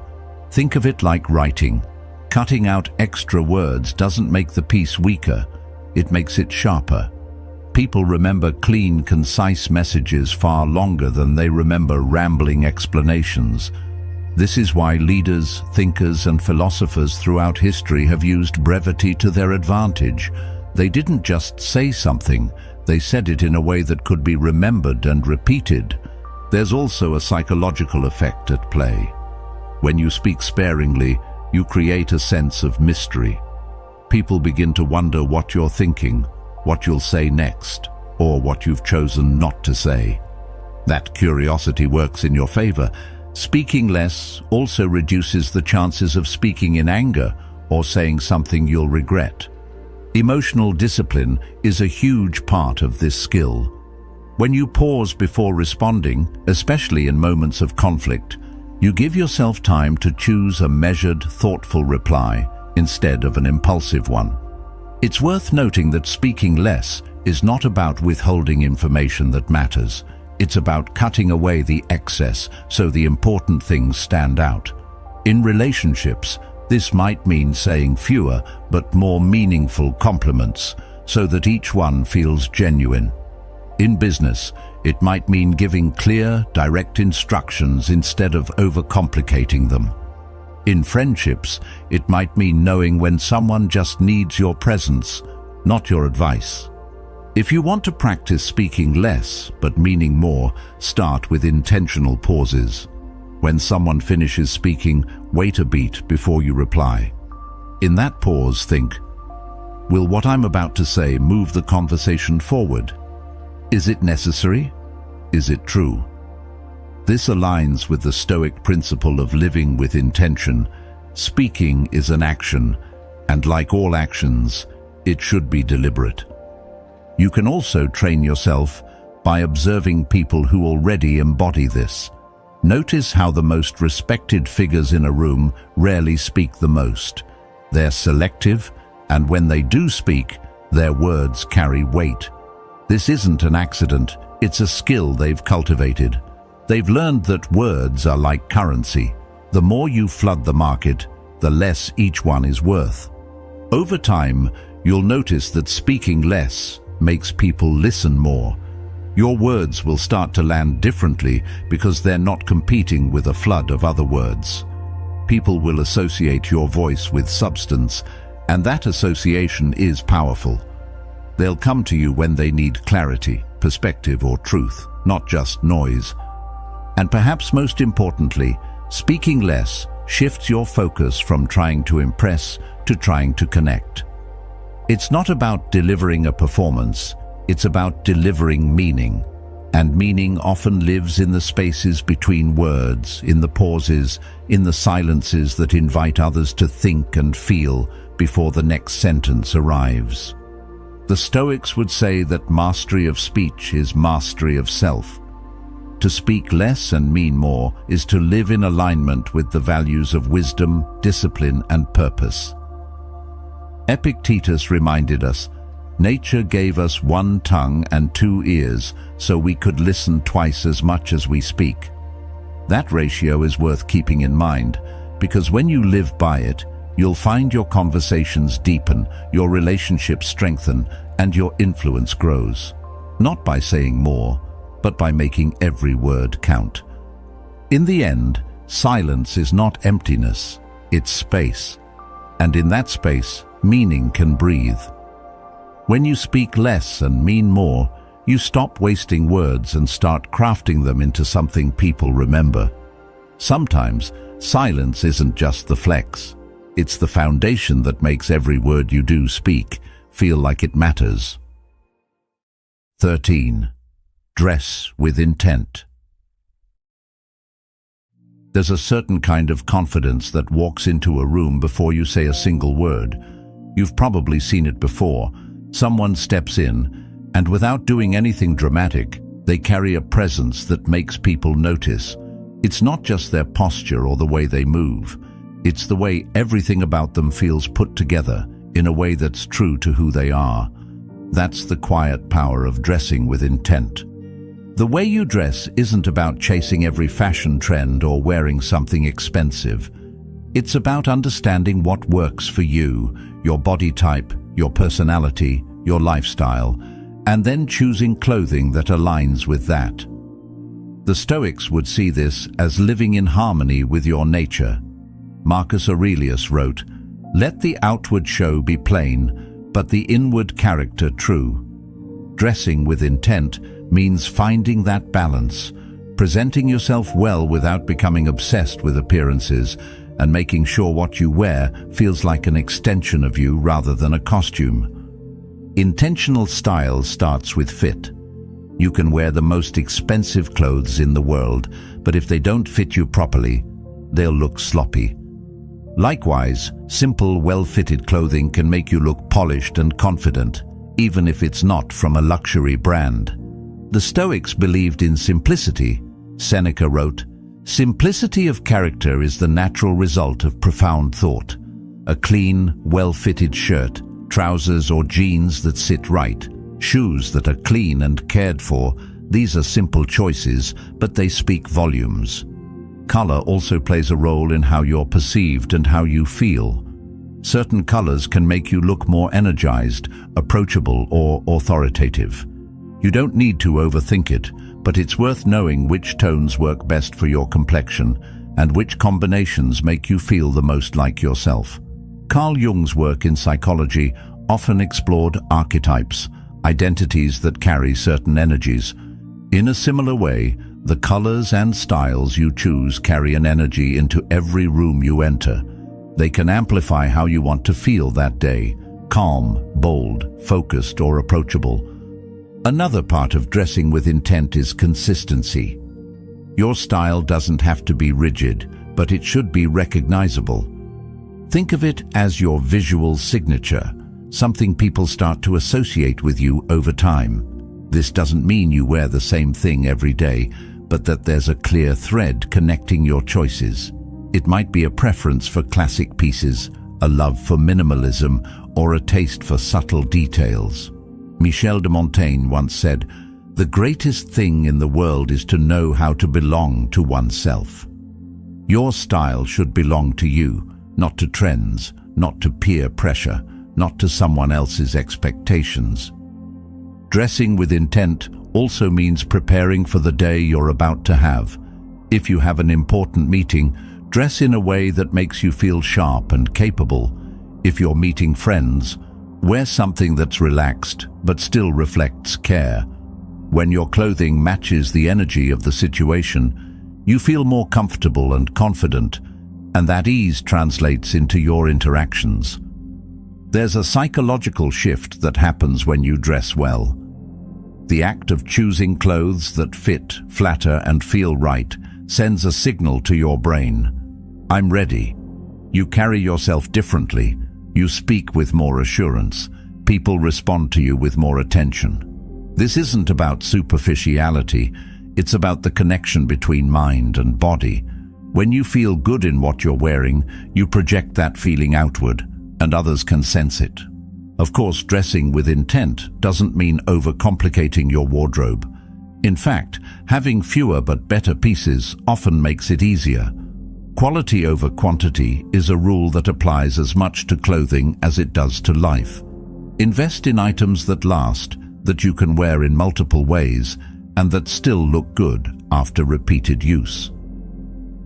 Think of it like writing. Cutting out extra words doesn't make the piece weaker, it makes it sharper. People remember clean, concise messages far longer than they remember rambling explanations. This is why leaders, thinkers, and philosophers throughout history have used brevity to their advantage. They didn't just say something, they said it in a way that could be remembered and repeated. There's also a psychological effect at play. When you speak sparingly, you create a sense of mystery. People begin to wonder what you're thinking, what you'll say next, or what you've chosen not to say. That curiosity works in your favor. Speaking less also reduces the chances of speaking in anger or saying something you'll regret. Emotional discipline is a huge part of this skill. When you pause before responding, especially in moments of conflict, you give yourself time to choose a measured, thoughtful reply instead of an impulsive one. It's worth noting that speaking less is not about withholding information that matters. It's about cutting away the excess so the important things stand out. In relationships, this might mean saying fewer but more meaningful compliments so that each one feels genuine. In business, it might mean giving clear, direct instructions instead of overcomplicating them. In friendships, it might mean knowing when someone just needs your presence, not your advice. If you want to practice speaking less but meaning more, start with intentional pauses. When someone finishes speaking, wait a beat before you reply. In that pause, think, will what I'm about to say move the conversation forward? Is it necessary? Is it true? This aligns with the Stoic principle of living with intention. Speaking is an action, and like all actions, it should be deliberate. You can also train yourself by observing people who already embody this. Notice how the most respected figures in a room rarely speak the most. They're selective, and when they do speak, their words carry weight. This isn't an accident, it's a skill they've cultivated. They've learned that words are like currency. The more you flood the market, the less each one is worth. Over time, you'll notice that speaking less makes people listen more. Your words will start to land differently because they're not competing with a flood of other words. People will associate your voice with substance, and that association is powerful. They'll come to you when they need clarity, perspective, or truth, not just noise. And perhaps most importantly, speaking less shifts your focus from trying to impress to trying to connect. It's not about delivering a performance, it's about delivering meaning. And meaning often lives in the spaces between words, in the pauses, in the silences that invite others to think and feel before the next sentence arrives. The Stoics would say that mastery of speech is mastery of self. To speak less and mean more is to live in alignment with the values of wisdom, discipline, and purpose. Epictetus reminded us, "Nature gave us one tongue and two ears, so we could listen twice as much as we speak." That ratio is worth keeping in mind, because when you live by it, you'll find your conversations deepen, your relationships strengthen, and your influence grows. Not by saying more, but by making every word count. In the end, silence is not emptiness, it's space. And in that space, meaning can breathe. When you speak less and mean more, you stop wasting words and start crafting them into something people remember. Sometimes, silence isn't just the flex. It's the foundation that makes every word you do speak feel like it matters. 13. Dress with intent. There's a certain kind of confidence that walks into a room before you say a single word. You've probably seen it before. Someone steps in, and without doing anything dramatic, they carry a presence that makes people notice. It's not just their posture or the way they move. It's the way everything about them feels put together in a way that's true to who they are. That's the quiet power of dressing with intent. The way you dress isn't about chasing every fashion trend or wearing something expensive. It's about understanding what works for you, your body type, your personality, your lifestyle, and then choosing clothing that aligns with that. The Stoics would see this as living in harmony with your nature. Marcus Aurelius wrote, "Let the outward show be plain, but the inward character true." Dressing with intent means finding that balance, presenting yourself well without becoming obsessed with appearances, and making sure what you wear feels like an extension of you rather than a costume. Intentional style starts with fit. You can wear the most expensive clothes in the world, but if they don't fit you properly, they'll look sloppy. Likewise, simple, well-fitted clothing can make you look polished and confident, even if it's not from a luxury brand. The Stoics believed in simplicity. Seneca wrote, "Simplicity of character is the natural result of profound thought. A clean, well-fitted shirt, trousers or jeans that sit right, shoes that are clean and cared for, these are simple choices, but they speak volumes." Color also plays a role in how you're perceived and how you feel. Certain colors can make you look more energized, approachable, or authoritative. You don't need to overthink it, but it's worth knowing which tones work best for your complexion and which combinations make you feel the most like yourself. Carl Jung's work in psychology often explored archetypes, identities that carry certain energies. In a similar way, the colors and styles you choose carry an energy into every room you enter. They can amplify how you want to feel that day: calm, bold, focused, or approachable. Another part of dressing with intent is consistency. Your style doesn't have to be rigid, but it should be recognizable. Think of it as your visual signature, something people start to associate with you over time. This doesn't mean you wear the same thing every day, but that there's a clear thread connecting your choices. It might be a preference for classic pieces, a love for minimalism, or a taste for subtle details. Michel de Montaigne once said, "The greatest thing in the world is to know how to belong to oneself." Your style should belong to you, not to trends, not to peer pressure, not to someone else's expectations. Dressing with intent also means preparing for the day you're about to have. If you have an important meeting, dress in a way that makes you feel sharp and capable. If you're meeting friends, Wear something that's relaxed but still reflects care. When your clothing matches the energy of the situation, you feel more comfortable and confident, and that ease translates into your interactions. There's a psychological shift that happens when you dress well. The act of choosing clothes that fit, flatter, and feel right sends a signal to your brain. I'm ready. You carry yourself differently. You speak with more assurance. People respond to you with more attention. This isn't about superficiality. It's about the connection between mind and body. When you feel good in what you're wearing, you project that feeling outward, and others can sense it. Of course, dressing with intent doesn't mean overcomplicating your wardrobe. In fact, having fewer but better pieces often makes it easier. Quality over quantity is a rule that applies as much to clothing as it does to life. Invest in items that last, that you can wear in multiple ways, and that still look good after repeated use.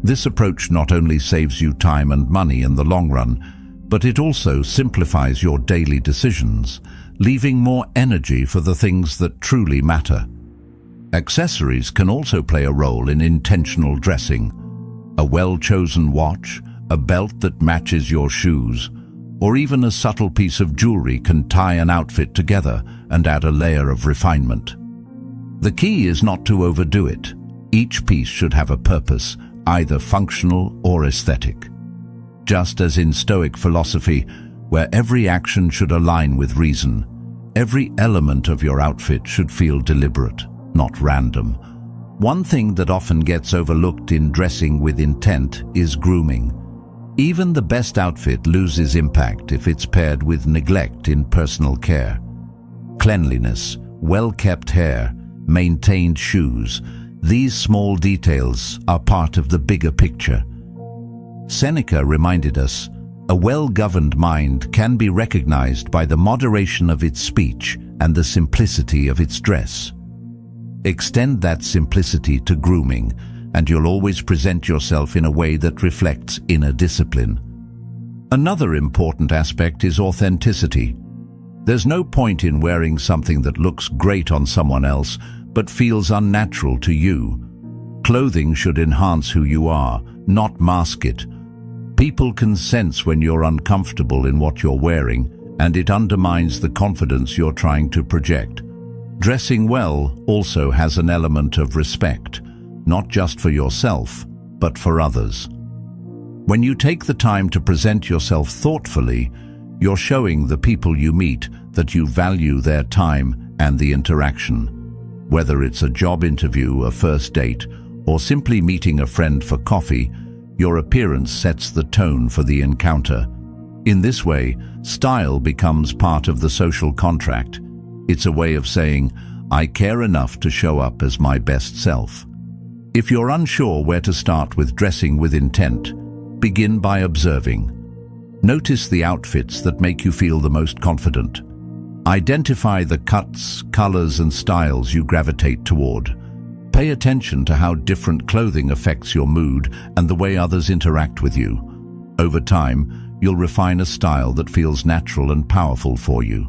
This approach not only saves you time and money in the long run, but it also simplifies your daily decisions, leaving more energy for the things that truly matter. Accessories can also play a role in intentional dressing. A well-chosen watch, a belt that matches your shoes, or even a subtle piece of jewelry can tie an outfit together and add a layer of refinement. The key is not to overdo it. Each piece should have a purpose, either functional or aesthetic. Just as in Stoic philosophy, where every action should align with reason, every element of your outfit should feel deliberate, not random. One thing that often gets overlooked in dressing with intent is grooming. Even the best outfit loses impact if it's paired with neglect in personal care. Cleanliness, well-kept hair, maintained shoes, these small details are part of the bigger picture. Seneca reminded us, a well-governed mind can be recognized by the moderation of its speech and the simplicity of its dress. Extend that simplicity to grooming, and you'll always present yourself in a way that reflects inner discipline. Another important aspect is authenticity. There's no point in wearing something that looks great on someone else but feels unnatural to you. Clothing should enhance who you are, not mask it. People can sense when you're uncomfortable in what you're wearing, and it undermines the confidence you're trying to project. Dressing well also has an element of respect, not just for yourself, but for others. When you take the time to present yourself thoughtfully, you're showing the people you meet that you value their time and the interaction. Whether it's a job interview, a first date, or simply meeting a friend for coffee, your appearance sets the tone for the encounter. In this way, style becomes part of the social contract. It's a way of saying, I care enough to show up as my best self. If you're unsure where to start with dressing with intent, begin by observing. Notice the outfits that make you feel the most confident. Identify the cuts, colors, and styles you gravitate toward. Pay attention to how different clothing affects your mood and the way others interact with you. Over time, you'll refine a style that feels natural and powerful for you.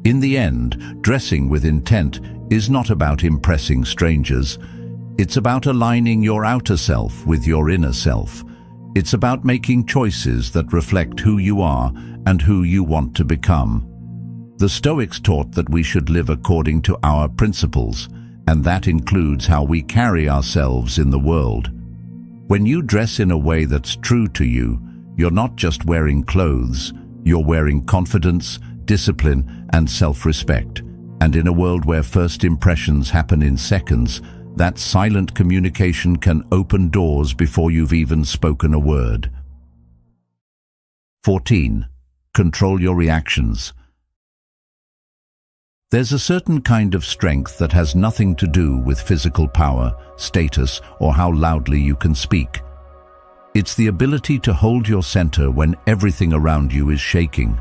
In the end, dressing with intent is not about impressing strangers. It's about aligning your outer self with your inner self. It's about making choices that reflect who you are and who you want to become. The Stoics taught that we should live according to our principles, and that includes how we carry ourselves in the world. When you dress in a way that's true to you, you're not just wearing clothes, you're wearing confidence, discipline, and self-respect. And in a world where first impressions happen in seconds, that silent communication can open doors before you've even spoken a word. 14. Control your reactions. There's a certain kind of strength that has nothing to do with physical power, status, or how loudly you can speak. It's the ability to hold your center when everything around you is shaking.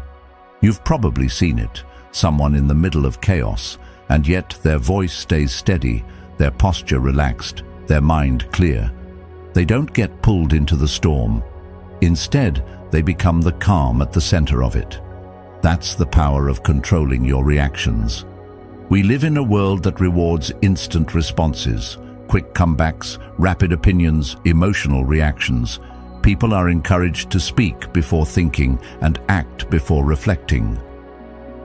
You've probably seen it, someone in the middle of chaos, and yet their voice stays steady, their posture relaxed, their mind clear. They don't get pulled into the storm. Instead, they become the calm at the center of it. That's the power of controlling your reactions. We live in a world that rewards instant responses, quick comebacks, rapid opinions, emotional reactions. People are encouraged to speak before thinking and act before reflecting.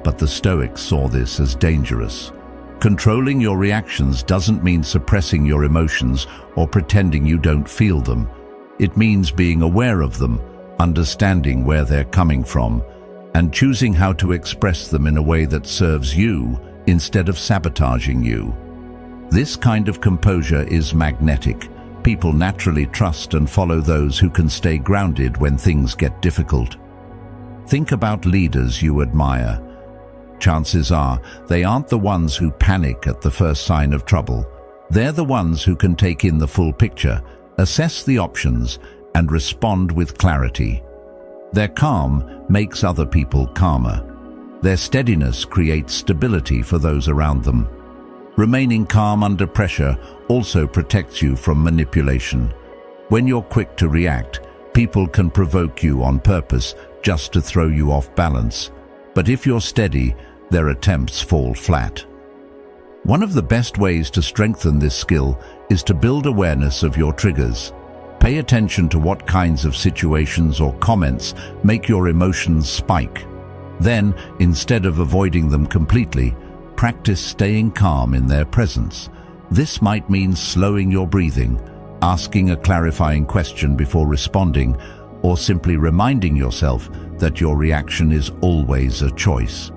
But the Stoics saw this as dangerous. Controlling your reactions doesn't mean suppressing your emotions or pretending you don't feel them. It means being aware of them, understanding where they're coming from, and choosing how to express them in a way that serves you instead of sabotaging you. This kind of composure is magnetic. People naturally trust and follow those who can stay grounded when things get difficult. Think about leaders you admire. Chances are they aren't the ones who panic at the first sign of trouble. They're the ones who can take in the full picture, assess the options, and respond with clarity. Their calm makes other people calmer. Their steadiness creates stability for those around them. Remaining calm under pressure also protects you from manipulation. When you're quick to react, people can provoke you on purpose just to throw you off balance. But if you're steady, their attempts fall flat. One of the best ways to strengthen this skill is to build awareness of your triggers. Pay attention to what kinds of situations or comments make your emotions spike. Then, instead of avoiding them completely, practice staying calm in their presence. This might mean slowing your breathing, asking a clarifying question before responding, or simply reminding yourself that your reaction is always a choice.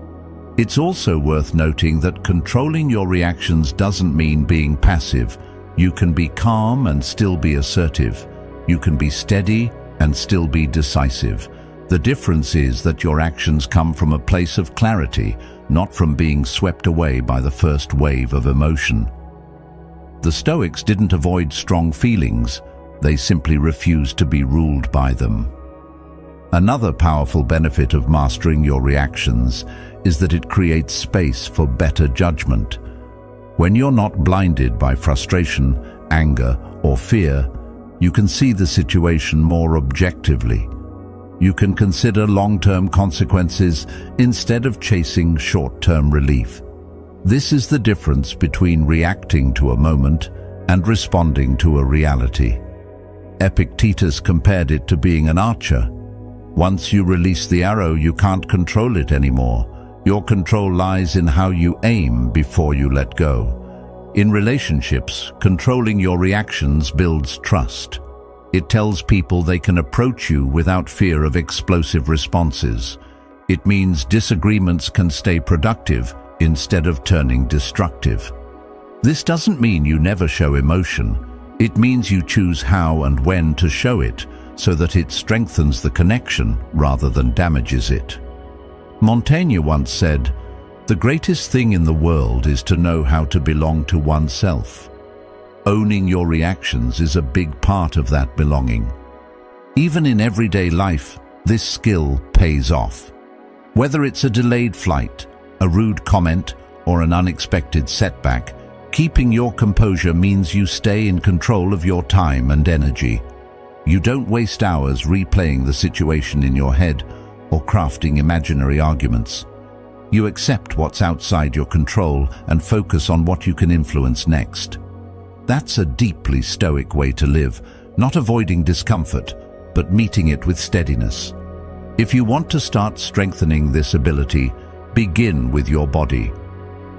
It's also worth noting that controlling your reactions doesn't mean being passive. You can be calm and still be assertive. You can be steady and still be decisive. The difference is that your actions come from a place of clarity, not from being swept away by the first wave of emotion. The Stoics didn't avoid strong feelings. They simply refused to be ruled by them. Another powerful benefit of mastering your reactions is that it creates space for better judgment. When you're not blinded by frustration, anger, or fear, you can see the situation more objectively. You can consider long-term consequences instead of chasing short-term relief. This is the difference between reacting to a moment and responding to a reality. Epictetus compared it to being an archer. Once you release the arrow, you can't control it anymore. Your control lies in how you aim before you let go. In relationships, controlling your reactions builds trust. It tells people they can approach you without fear of explosive responses. It means disagreements can stay productive instead of turning destructive. This doesn't mean you never show emotion. It means you choose how and when to show it so that it strengthens the connection rather than damages it. Montaigne once said, "The greatest thing in the world is to know how to belong to oneself." Owning your reactions is a big part of that belonging. Even in everyday life, this skill pays off. Whether it's a delayed flight, a rude comment, or an unexpected setback, keeping your composure means you stay in control of your time and energy. You don't waste hours replaying the situation in your head or crafting imaginary arguments. You accept what's outside your control and focus on what you can influence next. That's a deeply Stoic way to live, not avoiding discomfort, but meeting it with steadiness. If you want to start strengthening this ability, begin with your body.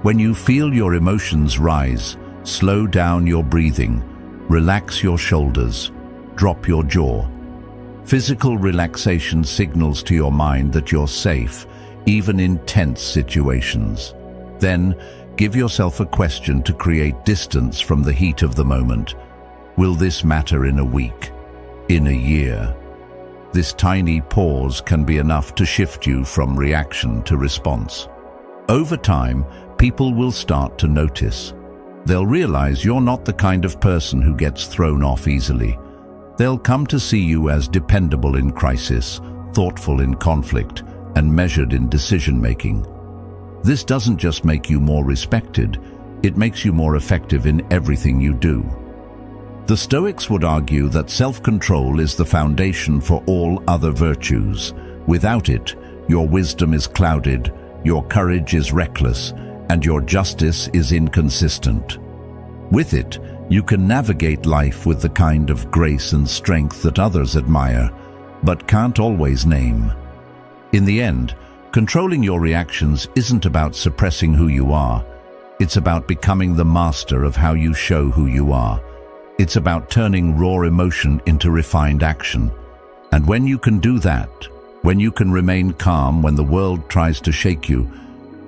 When you feel your emotions rise, slow down your breathing, relax your shoulders, drop your jaw. Physical relaxation signals to your mind that you're safe, even in tense situations. Then, give yourself a question to create distance from the heat of the moment. Will this matter in a week? In a year? This tiny pause can be enough to shift you from reaction to response. Over time, people will start to notice. They'll realize you're not the kind of person who gets thrown off easily. They'll come to see you as dependable in crisis, thoughtful in conflict, and measured in decision-making. This doesn't just make you more respected, it makes you more effective in everything you do. The Stoics would argue that self-control is the foundation for all other virtues. Without it, your wisdom is clouded, your courage is reckless, and your justice is inconsistent. With it, you can navigate life with the kind of grace and strength that others admire, but can't always name. In the end, controlling your reactions isn't about suppressing who you are. It's about becoming the master of how you show who you are. It's about turning raw emotion into refined action. And when you can do that, when you can remain calm when the world tries to shake you,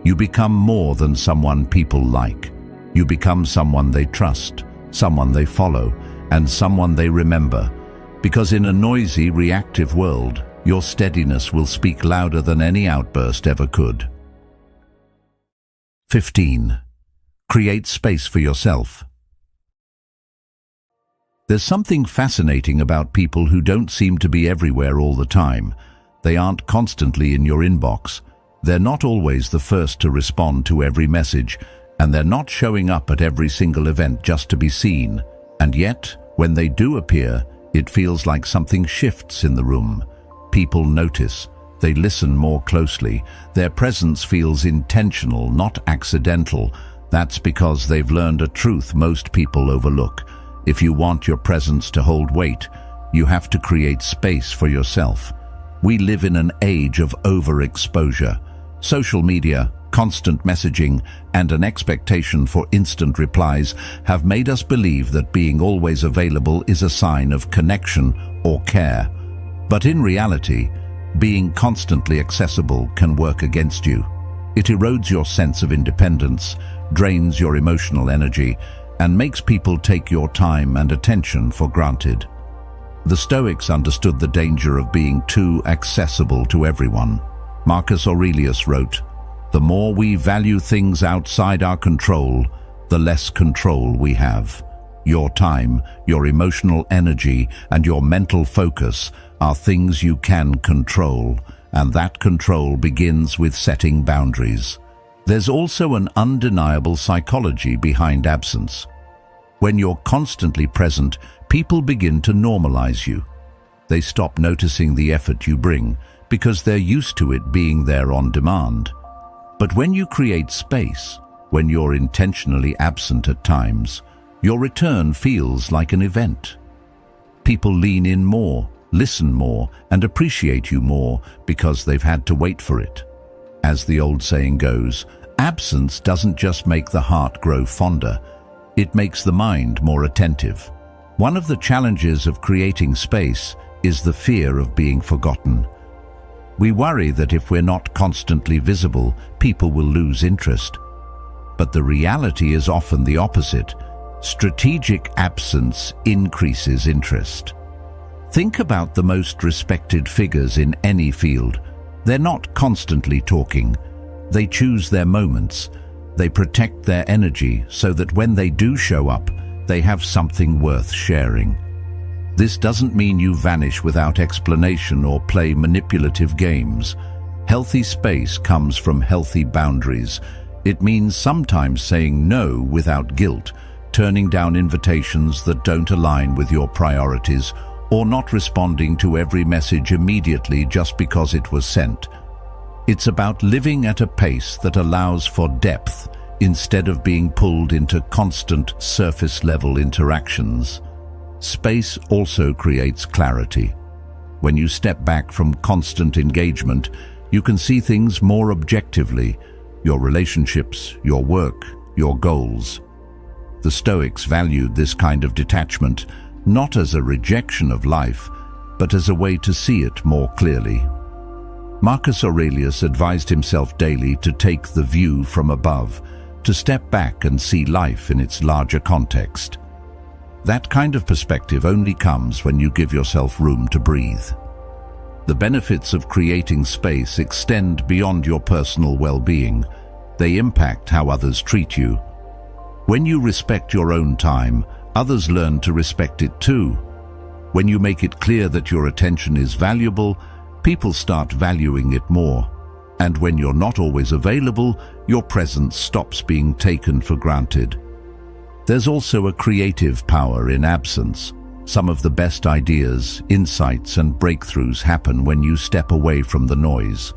you become more than someone people like. You become someone they trust, someone they follow, and someone they remember. Because in a noisy, reactive world, your steadiness will speak louder than any outburst ever could. 15. Create space for yourself. There's something fascinating about people who don't seem to be everywhere all the time. They aren't constantly in your inbox. They're not always the first to respond to every message, and they're not showing up at every single event just to be seen. And yet, when they do appear, it feels like something shifts in the room. People notice. They listen more closely. Their presence feels intentional, not accidental. That's because they've learned a truth most people overlook. If you want your presence to hold weight, you have to create space for yourself. We live in an age of overexposure. Social media, constant messaging, and an expectation for instant replies have made us believe that being always available is a sign of connection or care. But in reality, being constantly accessible can work against you. It erodes your sense of independence, drains your emotional energy, and makes people take your time and attention for granted. The Stoics understood the danger of being too accessible to everyone. Marcus Aurelius wrote, "The more we value things outside our control, the less control we have. Your time, your emotional energy, and your mental focus are things you can control, and that control begins with setting boundaries." There's also an undeniable psychology behind absence. When you're constantly present, people begin to normalize you. They stop noticing the effort you bring because they're used to it being there on demand. But when you create space, when you're intentionally absent at times, your return feels like an event. People lean in more, listen more, and appreciate you more because they've had to wait for it. As the old saying goes, absence doesn't just make the heart grow fonder, it makes the mind more attentive. One of the challenges of creating space is the fear of being forgotten. We worry that if we're not constantly visible, people will lose interest. But the reality is often the opposite. Strategic absence increases interest. Think about the most respected figures in any field. They're not constantly talking. They choose their moments. They protect their energy so that when they do show up, they have something worth sharing. This doesn't mean you vanish without explanation or play manipulative games. Healthy space comes from healthy boundaries. It means sometimes saying no without guilt, turning down invitations that don't align with your priorities, or not responding to every message immediately just because it was sent. It's about living at a pace that allows for depth instead of being pulled into constant surface-level interactions. Space also creates clarity. When you step back from constant engagement, you can see things more objectively, your relationships, your work, your goals. The Stoics valued this kind of detachment, not as a rejection of life, but as a way to see it more clearly. Marcus Aurelius advised himself daily to take the view from above, to step back and see life in its larger context. That kind of perspective only comes when you give yourself room to breathe. The benefits of creating space extend beyond your personal well-being. They impact how others treat you. When you respect your own time, others learn to respect it too. When you make it clear that your attention is valuable, people start valuing it more. And when you're not always available, your presence stops being taken for granted. There's also a creative power in absence. Some of the best ideas, insights, and breakthroughs happen when you step away from the noise.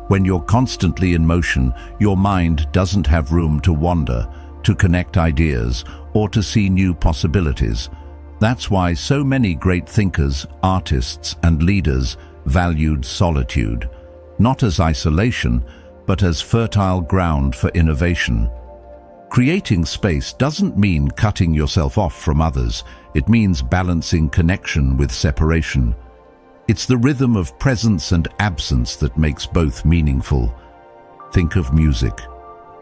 When you're constantly in motion, your mind doesn't have room to wander, to connect ideas, or to see new possibilities. That's why so many great thinkers, artists, and leaders valued solitude, not as isolation, but as fertile ground for innovation. Creating space doesn't mean cutting yourself off from others. It means balancing connection with separation. It's the rhythm of presence and absence that makes both meaningful. Think of music.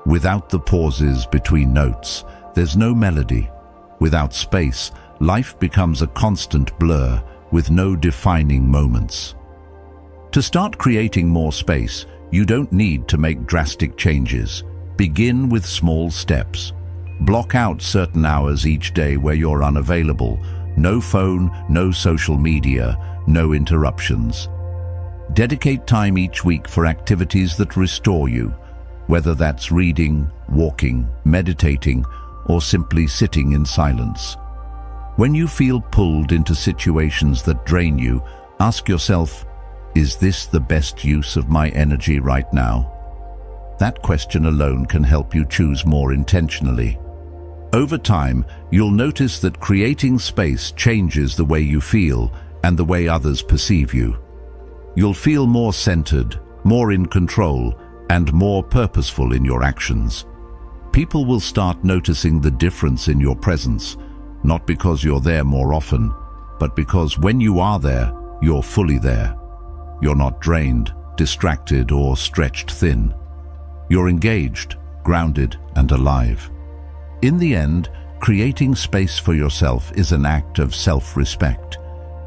Without the pauses between notes, there's no melody. Without space, life becomes a constant blur with no defining moments. To start creating more space, you don't need to make drastic changes. Begin with small steps. Block out certain hours each day where you're unavailable. No phone, no social media, no interruptions. Dedicate time each week for activities that restore you, whether that's reading, walking, meditating, or simply sitting in silence. When you feel pulled into situations that drain you, ask yourself, is this the best use of my energy right now? That question alone can help you choose more intentionally. Over time, you'll notice that creating space changes the way you feel and the way others perceive you. You'll feel more centered, more in control, and more purposeful in your actions. People will start noticing the difference in your presence, not because you're there more often, but because when you are there, you're fully there. You're not drained, distracted, or stretched thin. You're engaged, grounded, and alive. In the end, creating space for yourself is an act of self-respect.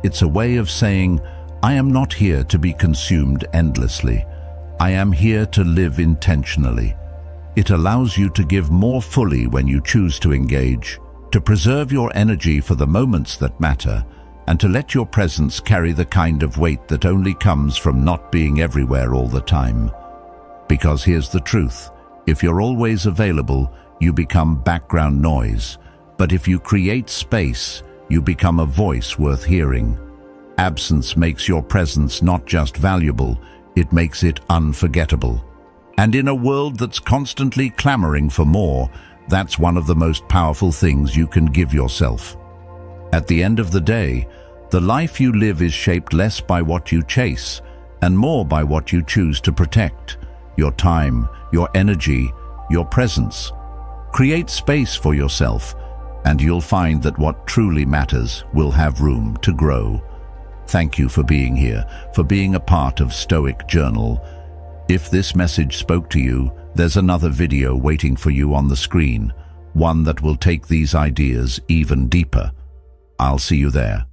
It's a way of saying, I am not here to be consumed endlessly. I am here to live intentionally. It allows you to give more fully when you choose to engage, to preserve your energy for the moments that matter, and to let your presence carry the kind of weight that only comes from not being everywhere all the time. Because here's the truth, if you're always available, you become background noise. But if you create space, you become a voice worth hearing. Absence makes your presence not just valuable, it makes it unforgettable. And in a world that's constantly clamoring for more, that's one of the most powerful things you can give yourself. At the end of the day, the life you live is shaped less by what you chase, and more by what you choose to protect. Your time, your energy, your presence. Create space for yourself, and you'll find that what truly matters will have room to grow. Thank you for being here, for being a part of Stoic Journal. If this message spoke to you, there's another video waiting for you on the screen, one that will take these ideas even deeper. I'll see you there.